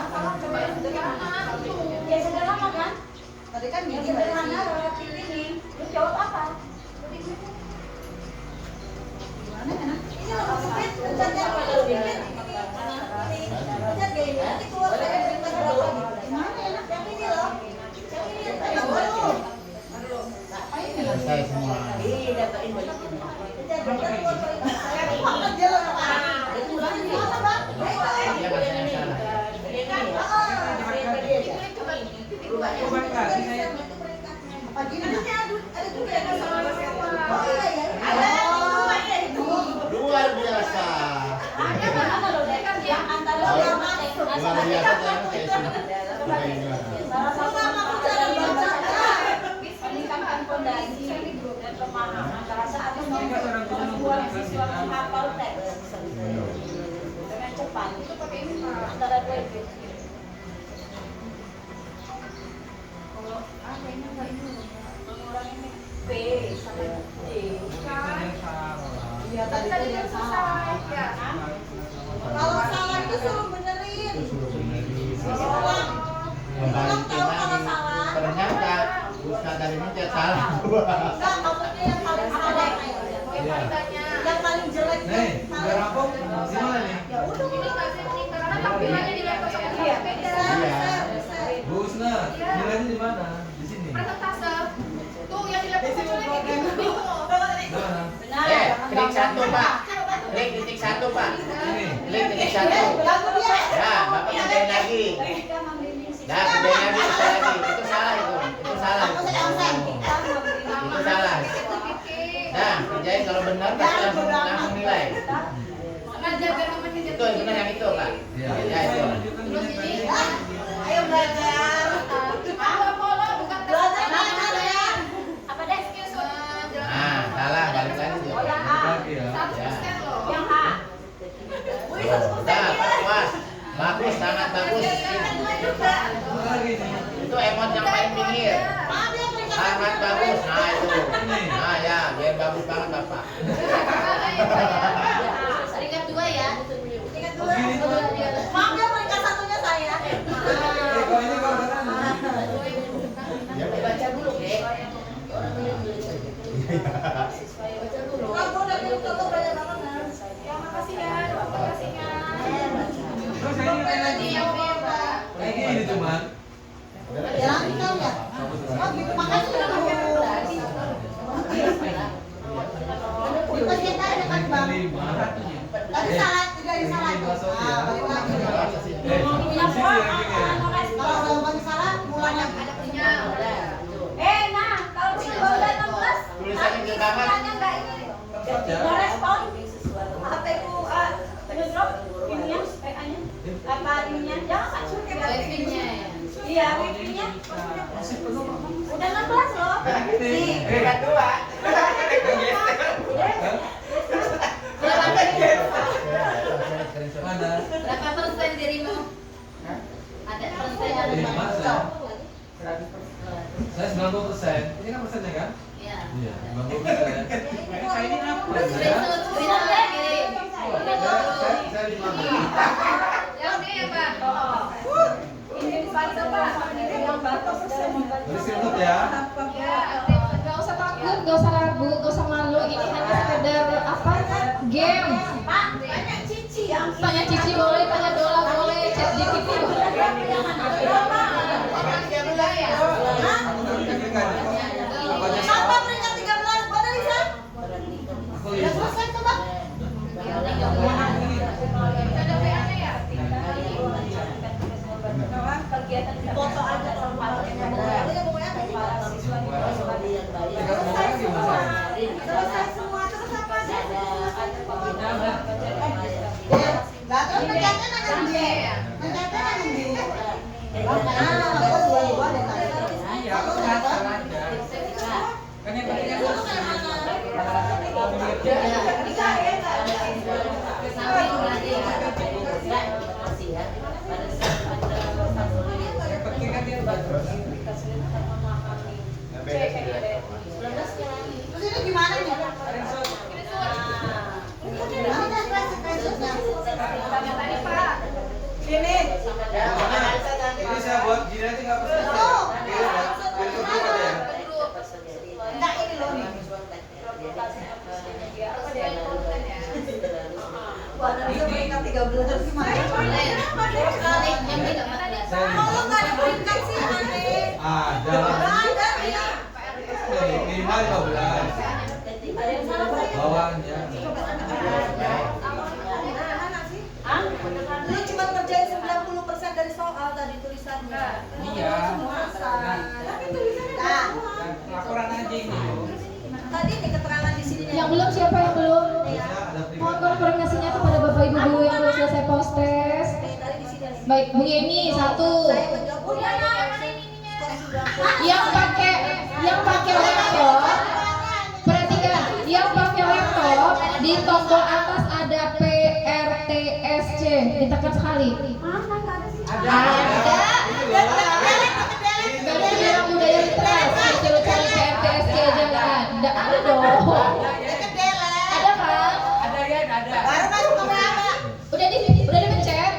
Speaker 5: Kalau coba yang sederhana itu. Ya sederhana kan? Tadi kan yang sederhana relatif ini. Lu jawab apa? Gimana ya? Ini loh, sempit, pencetnya sempit. Pencet kayak ini, nanti keluar saya berita berapa gitu. Gimana ya? Yang ini loh. Yang ini yang tadi.
Speaker 2: Selesai semua.
Speaker 5: Iya, dapatin balik ini. Pencet keluar berita. Saya dia loh. Ulangin mana, Bang?
Speaker 2: Dia kan yang salah.
Speaker 6: Coba kasih saya.
Speaker 5: Pagi ini ada juga yang salah. Oh iya ya. Ada dua ya itu.
Speaker 2: Luar biasa.
Speaker 3: Ada mana loh? Dia kan yang
Speaker 5: Antara
Speaker 2: Tahu?
Speaker 5: yang mana?
Speaker 2: Luar biasa jangan kayak sini. Kayak gimana?
Speaker 5: Salah satu sama cara baca. Meningkatkan fondasi dan pemahaman antara saat membuat siswa menghafal teks dengan cepat.
Speaker 3: itu pakai ini Pak.
Speaker 5: Antara dua itu.
Speaker 3: Kalau kayaknya nggak ini.
Speaker 5: Mengurangi B sama D.
Speaker 3: Kan?
Speaker 6: Yang salah.
Speaker 5: Iya
Speaker 3: Tadi kan selesai ya kan?
Speaker 5: Kalau salah itu suruh benerin.
Speaker 2: Itu suruh benerin.
Speaker 5: Ulang.
Speaker 2: Kembalikin lagi. Ternyata Ustaz dari ini dia salah.
Speaker 5: Enggak, maksudnya yang paling salah. Yang paling jelek
Speaker 6: Nih,
Speaker 5: tuh
Speaker 6: udah rampung. Gimana nih?
Speaker 5: Ya udah
Speaker 3: Ini nggak sih karena tampilannya di laptop sama
Speaker 5: Iya,
Speaker 3: beda.
Speaker 2: Iya.
Speaker 6: Bu Usna, nilainya di mana? Di sini.
Speaker 3: Persentase. Tuh yang di laptop kecuali kayak gitu. Bingung.
Speaker 6: Mana?
Speaker 2: Eh, klik 1 Pak. Klik titik 1 Pak.
Speaker 6: Ini.
Speaker 2: Klik titik 1.
Speaker 5: Lagu dia.
Speaker 2: Ya, Bapak kerjain lagi. Nah, kerjain lagi, kerjain lagi. Itu salah itu. Itu salah. Itu salah. Nah, kerjain kalau benar pasti langsung nilai.
Speaker 3: Sengaja biar temennya
Speaker 2: Itu yang benar yang itu, Pak.
Speaker 6: Ya,
Speaker 2: Ya, itu.
Speaker 3: Terus ini.
Speaker 5: Ayo belajar.
Speaker 3: Apa pola bukan tes.
Speaker 5: Belajar belajar ya. Apa deh?
Speaker 3: Excuse me.
Speaker 2: Nah, salah, balik lagi tuh.
Speaker 5: Oh yang A.
Speaker 6: Lagi ya.
Speaker 3: 100% loh.
Speaker 5: Yang A. Wih, 100%
Speaker 2: Nah,
Speaker 5: ya.
Speaker 2: puas. Bagus, sangat bagus.
Speaker 5: Juga.
Speaker 6: Lagi nih.
Speaker 2: Itu emot yang paling pinggir.
Speaker 5: Maaf ya peringkat
Speaker 2: Sangat
Speaker 5: satu.
Speaker 2: bagus. Nah, itu. Nah, ya, biar bagus banget, Bapak.
Speaker 3: Peringkat 2 ya.
Speaker 5: Peringkat dua.
Speaker 6: Begini tuh.
Speaker 5: Maaf ya peringkat satunya saya.
Speaker 6: Kalau ini kalau kan.
Speaker 2: Ya,
Speaker 5: Baca dulu, Dek. Baca dulu. Aku udah dulu kalau banyak banget.
Speaker 3: Ya makasih ya. Makasihnya.
Speaker 6: Terus saya ini lagi.
Speaker 3: Yang bebas.
Speaker 6: Lagi ini cuma.
Speaker 5: Ya langsung ya. Oh gitu, makasih ya Bu. Pas kita ada kan Bang.
Speaker 6: 500-nya.
Speaker 5: Tadi salah, tidak ada salah tuh. Ah, balik lagi.
Speaker 6: Punya
Speaker 5: Kalau jawaban salah, mulai lagi.
Speaker 3: Ada punya.
Speaker 5: Nah, kalau punya udah 16,
Speaker 2: Tulisannya di kamar.
Speaker 5: tanya enggak ini? Nggak respon. HP ku ngedrop ininya.
Speaker 4: Wifi-nya ya.
Speaker 5: Iya, wifi-nya. Udah 16 loh.
Speaker 2: Bukan dua.
Speaker 6: Mana?
Speaker 4: Berapa persen dirimu? Ada persen ada
Speaker 6: Masa? Saya 90%. Ini kan persennya kan?
Speaker 4: Iya.
Speaker 6: Iya, 90%. Ini apa?
Speaker 4: Screenshot, screenshot kirim.
Speaker 6: Saya 50.
Speaker 3: Yang ini ya, Pak. Ini dibantu, Pak. Yang bantu
Speaker 6: Tulis screenshot ya.
Speaker 3: Ya,
Speaker 1: Gak usah takut, gak usah ragu, gak usah malu. Ini hanya sekedar apa? Game.
Speaker 5: Banyak cici yang
Speaker 1: Tanya Cici boleh, tanya Dola boleh, chat GPT boleh.
Speaker 6: Aku tadi deg-degan. Apa aja
Speaker 5: Sampai
Speaker 6: salah?
Speaker 5: peringkat 13, pada Lisa.
Speaker 6: Aku
Speaker 5: Udah
Speaker 6: lihat.
Speaker 5: selesai tuh, Bang.
Speaker 3: ada PA-nya ya?
Speaker 5: Foto aja kalau mau. Selesai semua, terus apa aja? Lah, terus pencetnya nangan di. Pencetnya nangan di.
Speaker 6: Kan yang penting kan yang penting kan dia
Speaker 5: Terus ini gimana nih?
Speaker 3: Tadi, Pak.
Speaker 5: Ini.
Speaker 6: ini saya buat gini aja nggak pesen.
Speaker 5: Enggak ini loh nih. Peringkat 13 gimana?
Speaker 4: Yang tidak mana?
Speaker 5: Kalau nggak ada peringkat sih aneh.
Speaker 6: Ada.
Speaker 5: Nggak ada ya.
Speaker 6: Minimal 15. Bawahnya.
Speaker 5: Lu cuma ngerjain 90% dari soal tadi tulisannya.
Speaker 6: Iya.
Speaker 5: Semua asal. Tapi tulisannya
Speaker 6: Laporan aja ini.
Speaker 5: tadi nih keterangan di sini.
Speaker 1: Yang belum siapa yang belum?
Speaker 6: Harusnya ada
Speaker 1: Mohon konfirmasinya kepada Bapak Ibu dulu yang belum selesai postes.
Speaker 5: Tadi di sini.
Speaker 1: Baik, Bu Yeni satu.
Speaker 5: Saya menjawab. Udah
Speaker 1: Yang pakai laptop, perhatikan, yang pakai laptop di tombol atas ada PRTSC, ditekan sekali. Ada. Baru bilang budaya literasi, coba cari PRTSC aja nggak ada. Ada dong. Ada kan?
Speaker 5: Baru masuk ke berapa?
Speaker 1: Udah dipencet?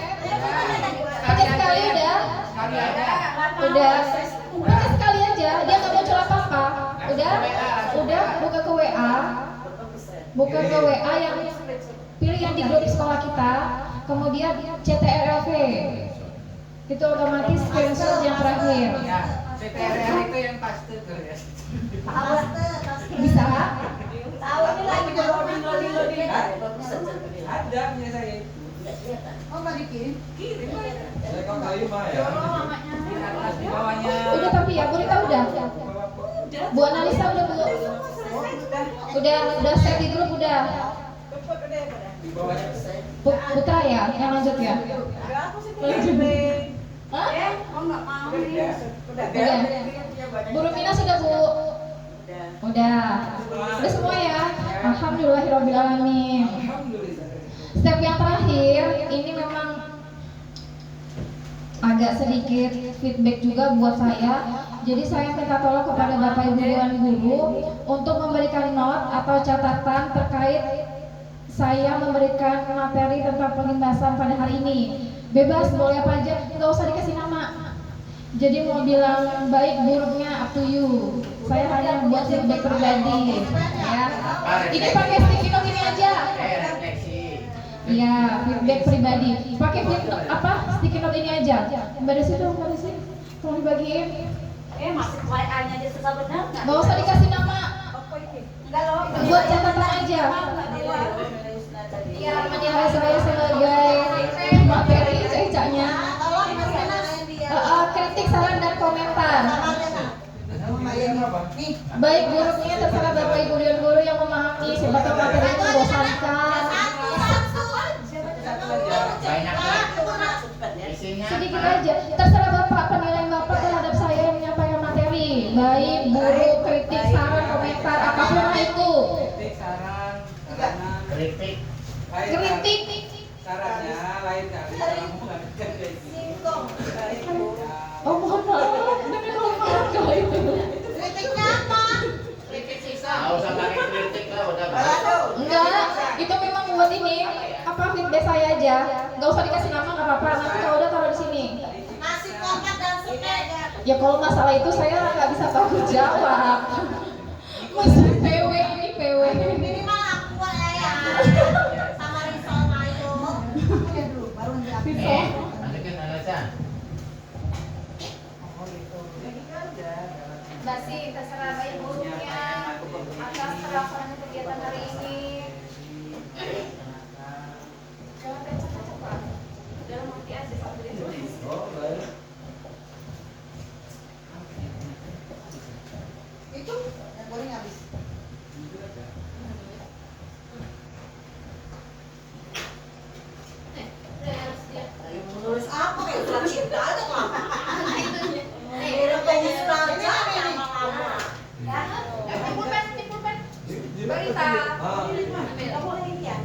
Speaker 1: Pakai sekali udah? Udah. Pakai sekali aja, dia nggak muncul apa-apa. Udah buka ke WA. Buka ke WA yang pilih yang di grup sekolah kita, kemudian CTRLV. Itu otomatis screenshot yang terakhir.
Speaker 2: CTRL itu yang pasti tuh ya.
Speaker 1: Bisa?
Speaker 5: Tahu ini lagi loading.
Speaker 6: Ada punya saya.
Speaker 5: Oh, nggak dikirim?
Speaker 6: Saya kalau kayu mah ya.
Speaker 2: Di atas di bawahnya.
Speaker 1: Udah tapi ya, Bu Rita udah. Bu Analisa udah Bu. Udah set di grup udah.
Speaker 6: Di bawahnya.
Speaker 1: Putra ya, yang lanjut ya. Hah?
Speaker 5: Oh, nggak mau nih.
Speaker 1: Udah. Bu Rumina sudah Bu. Udah. Udah semua ya. Alhamdulillahirobbilalamin.
Speaker 6: Alhamdulillah.
Speaker 1: Step yang terakhir ini memang agak sedikit feedback juga buat saya. Jadi saya minta tolong kepada Bapak Ibu Dewan Guru untuk memberikan not atau catatan terkait saya memberikan materi tentang pelintasan pada hari ini. Bebas, boleh apa aja, nggak usah dikasih nama. Jadi mau bilang baik buruknya up to you. Saya hanya buat feedback pribadi, ya. Ini pakai sticky note ini aja.
Speaker 2: Refleksi.
Speaker 1: Iya, feedback pribadi. Pakai sticky note ini aja. Mbak Desi dong, Mbak Desi. Tolong dibagiin.
Speaker 5: Masih WA-nya aja susah benar nggak?
Speaker 1: Nggak usah dikasih nama.
Speaker 5: Enggak loh.
Speaker 1: Buat catatan aja.
Speaker 5: Iya,
Speaker 1: Menilai saya sebagai materi cecaknya.
Speaker 5: tolong pesanan dia.
Speaker 1: Kritik, saran dan komentar.
Speaker 5: Nih,
Speaker 1: Baik buruknya terserah Bapak Ibu dan guru yang memahami. Siapa tahu materi itu membosankan.
Speaker 5: satu aja.
Speaker 2: Banyak. isinya
Speaker 1: sedikit
Speaker 2: apa?
Speaker 1: aja. Terserah Bapak, penilaian Bapak terhadap saya yang menyampaikan materi, baik, buruk, kritik, saran, komentar, apapun itu.
Speaker 6: Kritik, saran, saranan.
Speaker 2: Kritik.
Speaker 1: Kritik.
Speaker 6: Sarannya lain kali kamu nggak kayak gini.
Speaker 5: Singkong.
Speaker 1: Oh mohon maaf, demi hormat kalau itu.
Speaker 5: Kritiknya apa?
Speaker 3: Kritik sisa.
Speaker 2: Nggak usah pakai kritik lah, udah.
Speaker 1: Enggak, itu memang buat ini apa feedback saya aja. Enggak usah dikasih nama enggak apa-apa. Nanti kalau udah taruh di sini.
Speaker 5: Nasi kotak dan sepeda.
Speaker 1: Ya kalau masalah itu saya nggak bisa tanggung jawab. Masih PW ini PW.
Speaker 5: Minimal aku ya. Sama risol mayo.
Speaker 2: Masukin Alisa.
Speaker 3: Basi terserah baik buruknya atas terlaksananya kegiatan hari ini. Jangan baca Pak. Dalam arti aja sambil ditulis.
Speaker 6: Oh, baik.
Speaker 5: Itu yang goreng habis. Nulis apa kayak surat cinta aja kok. Udah pengen surat aja lama-lama.
Speaker 3: Pulpen. Berita.
Speaker 5: Nggak boleh ini ya.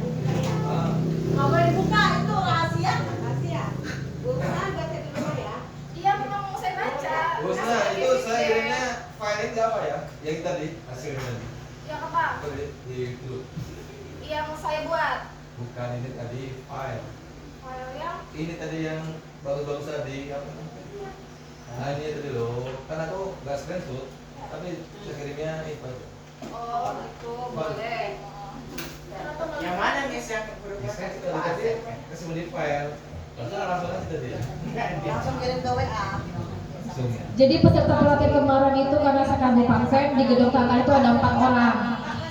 Speaker 6: Ah.
Speaker 5: Nggak boleh dibuka itu rahasia. Rahasia. Bukan baca dulu ya.
Speaker 3: Iya memang mau saya baca.
Speaker 7: Bosnya itu saya kirimnya file itu apa ya? Yang tadi hasilnya tadi.
Speaker 3: Yang apa?
Speaker 7: Tadi di itu
Speaker 3: Yang saya buat.
Speaker 7: bukan ini tadi file.
Speaker 3: File yang
Speaker 7: Ini tadi yang bagus-bagus tadi apa? Nah ini tadi loh. Kan aku nggak screenshot, tapi saya kirimnya itu.
Speaker 3: oh itu boleh.
Speaker 2: Yang mana Miss yang
Speaker 7: Di screenshot tadi kasih di file. Langsung aja tadi.
Speaker 5: Langsung kirim ke WA.
Speaker 7: Langsung ya.
Speaker 1: Jadi peserta pelatihan kemarin itu karena sekabupaten di gedung kakak itu ada 4 orang.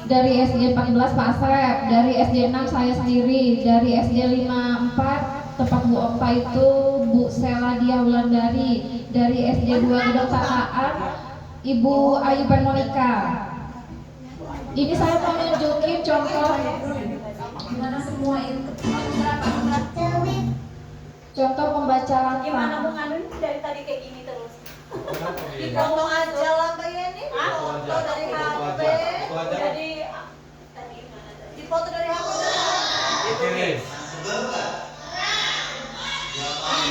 Speaker 1: Dari SD 14 Pak Asep, dari SD 6 saya sendiri, dari SD 54 tempat Bu Okta itu Bu Seladia Wulandari, dari SD 2 gedung KKA Ibu Ayu Monika. Ini saya mau nunjukin contoh
Speaker 5: Gimana semua itu?
Speaker 1: contoh membaca
Speaker 5: Gimana
Speaker 1: lantang.
Speaker 5: mau nganu dari tadi kayak gini terus?
Speaker 7: Kenapa ya?
Speaker 5: Ngomong aja lah Mbak Yeni. Foto dari HP.
Speaker 7: Foto aja.
Speaker 5: Jadi tadi mana tadi? Di foto dari HP.
Speaker 2: itu Miss.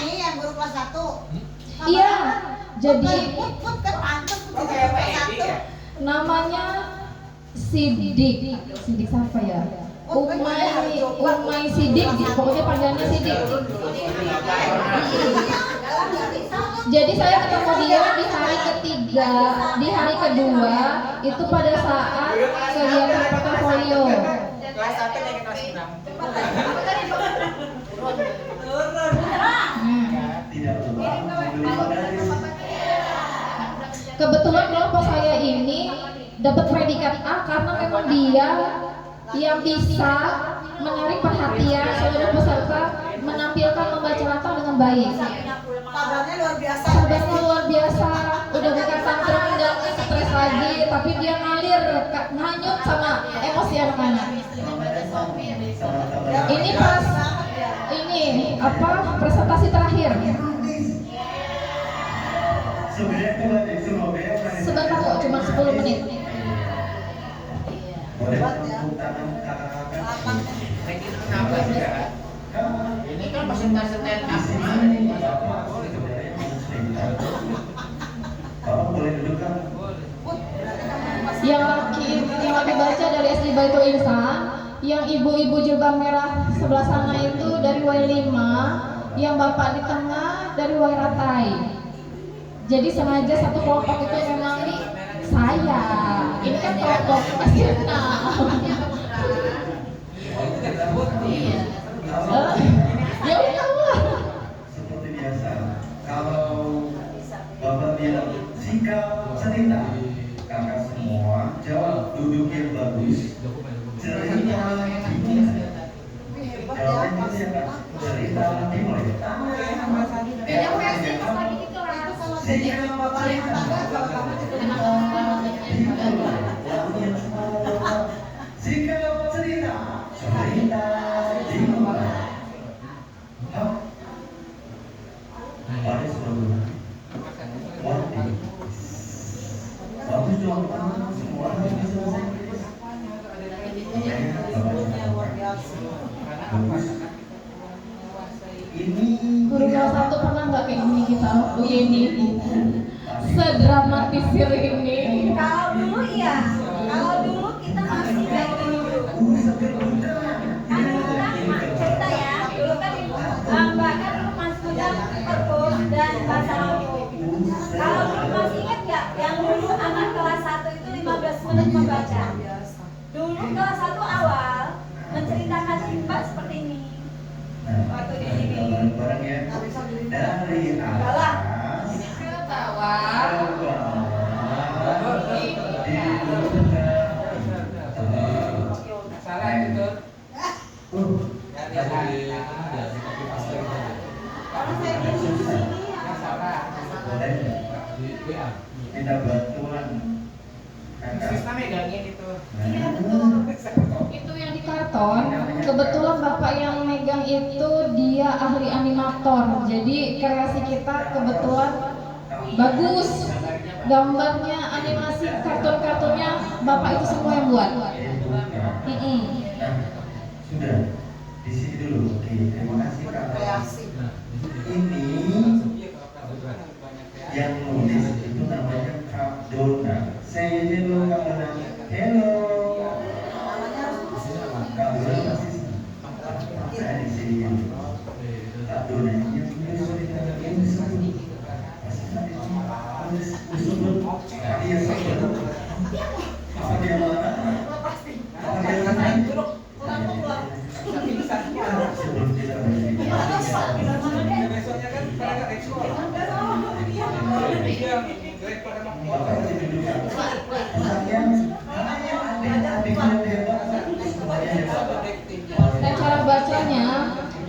Speaker 5: Ini yang guru kelas 1.
Speaker 1: Iya, jadi
Speaker 5: Put kan pantas
Speaker 2: Oh kayak Pak Edi ya?
Speaker 1: namanya Sidik. Sidik siapa ya? Umay Sidik, pokoknya panggilannya Sidik. Jadi saya ketemu dia di hari ketiga, di hari kedua itu pada saat kegiatan portofolio.
Speaker 2: Kelas 1 naik ke kelas 6.
Speaker 1: Kebetulan kelompok saya ini dapat predikat A karena memang dia yang bisa menarik perhatian seluruh peserta, menampilkan membaca lantang dengan baik.
Speaker 5: Kabarnya luar biasa.
Speaker 1: Sahabatnya luar biasa, udah bukan tantrum dan stres lagi, tapi dia ngalir, nganyut sama emosi anak-anak. Ini pas ini apa presentasi terakhir. Sebentar kok, cuma 10 menit.
Speaker 2: Ranking kenapa sih ya? Ini kan presentasi stand up.
Speaker 1: Yang laki baca dari SD Baitul Insan, yang ibu-ibu jilbab merah sebelah sana itu dari Y5, yang bapak di tengah dari Y Ratai. Jadi sengaja satu kelompok itu memang saya. Ini kan kelompok peserta. Ya udah.
Speaker 8: Seperti biasa, kalau Bapak bilang sikap cerita, kakak semua jawab duduk yang bagus. Cerita dimulai. Kalau ini siapa? Cerita dimulai.
Speaker 3: Beda versi pas lagi itu lah.
Speaker 8: Sikap cerita dimulai. Sikap cerita, cerita dimulai. pada suatu waktu bagus dong, semua harus selesai. Bagus. Ini
Speaker 1: Guru kelas 1 pernah nggak kayak gini kita? Oh ini sedramatisir ini.
Speaker 3: Kalau dulu iya, kalau dulu kita masih kayak gini dulu. Kan dulu kan cerita ya, dulu kan Mbak kan dulu masih pegang perpus dan bahasa laut. Kalau dulu masih ingat nggak yang dulu anak kelas 1 itu 15 menit membaca. Dulu kelas 1 awal menceritakan Mbak seperti ini. Waktu di sini.
Speaker 8: barang-barangnya dari atas
Speaker 3: Ketawa.
Speaker 2: Salah itu.
Speaker 8: Minta bantuan
Speaker 2: Sisna megangin itu.
Speaker 1: Itu yang di karton, kebetulan bapak yang megang itu dia ahli animator. Jadi kreasi kita kebetulan bagus. Gambarnya, animasi, kartun-kartunnya bapak itu semua yang buat.
Speaker 8: Sudah di sini dulu. Oke, terima kasih Kak. Ini yang nulis itu namanya Kak Dona. Saya dulu Kak Dona. Hello. Kak Dona masih saya di sini. Kak Dona ini yang nulis ini sebut. Dia sebut. Apa dia marah? Apa dia marah? Sebelum kita
Speaker 7: Besoknya kan mereka ekspor.
Speaker 1: Dan cara bacanya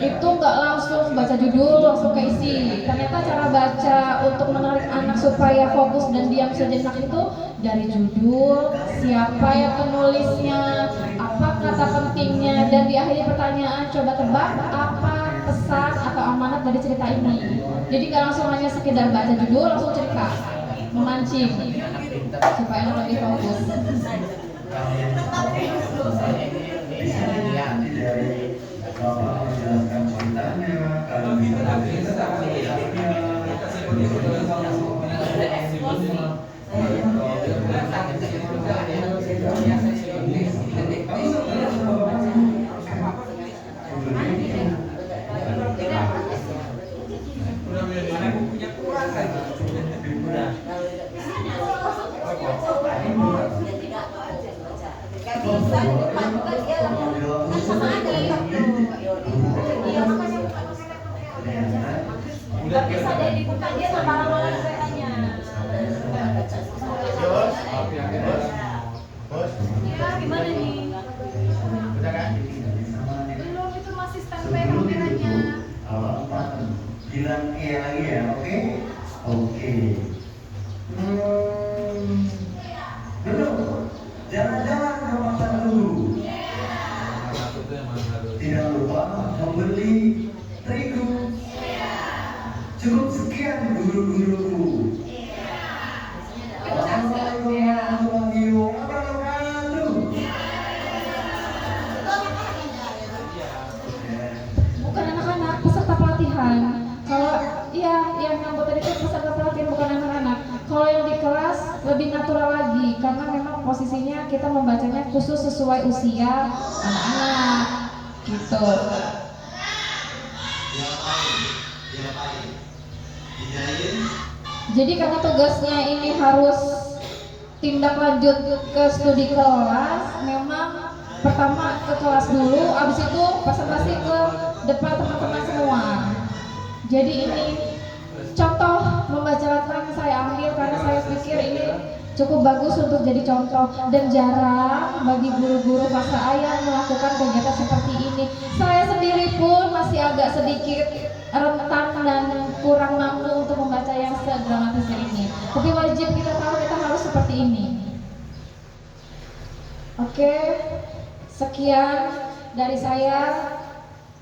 Speaker 1: itu nggak langsung baca judul langsung ke isi. Ternyata cara baca untuk menarik anak supaya fokus dan diam sejenak itu dari judul, siapa yang penulisnya, apa kata pentingnya, dan di akhir pertanyaan coba tebak apa pesan atau amanat dari cerita ini. Jadi nggak langsung hanya sekedar baca judul langsung cerita, memancing supaya anak lebih fokus.
Speaker 8: dari Bapak menjelaskan ceritanya, kalau bisa
Speaker 3: Gak bisa deh dibuka dia sama lama ceritanya. Ya gimana nih?
Speaker 2: Udah kan?
Speaker 3: Belum, itu masih standby kameranya.
Speaker 8: bilang iya lagi ya, oke? Oke. Dulu, jalan-jalan ke pasar dulu. Tidak lupa membeli terigu. Cukup sekian guru-guruku.
Speaker 1: Bukan anak-anak, peserta pelatihan. Kalau iya yang anggota itu peserta pelatihan bukan anak-anak. Kalau yang di kelas lebih natural lagi karena memang posisinya kita membacanya khusus sesuai usia anak-anak gitu. Jadi karena tugasnya ini harus tindak lanjut ke studi kelas, memang pertama ke kelas dulu, abis itu presentasi ke depan teman-teman semua. Jadi ini contoh membaca latar yang saya ambil karena saya pikir ini cukup bagus untuk jadi contoh dan jarang bagi guru-guru fase A yang melakukan kegiatan seperti ini. Saya sendiri pun masih agak sedikit rentan dan kurang mampu untuk membaca yang sedramatis ini. Tapi wajib kita tahu kita harus seperti ini. Oke, sekian dari saya.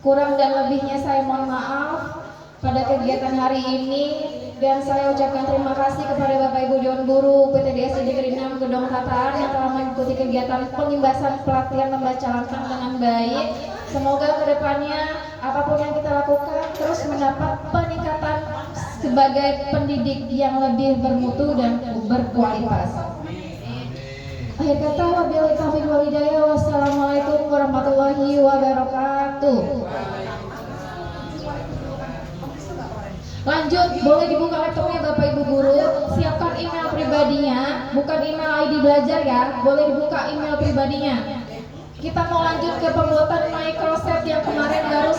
Speaker 1: Kurang dan lebihnya saya mohon maaf. pada kegiatan hari ini, dan saya ucapkan terima kasih kepada Bapak Ibu Dewan Guru PTDS Negeri 6 Gedong Tataan yang telah mengikuti kegiatan pengimbasan pelatihan membaca lantang dengan baik. Semoga kedepannya apapun yang kita lakukan terus mendapat peningkatan sebagai pendidik yang lebih bermutu dan berkualitas. Akhir kata, wabillahi taufiq wal hidayah. Wassalamualaikum warahmatullahi wabarakatuh. Lanjut, boleh dibuka laptopnya Bapak Ibu Guru. Siapkan email pribadinya, bukan email ID belajar ya. Boleh dibuka email pribadinya. Kita mau lanjut ke pembuatan Microset yang kemarin baru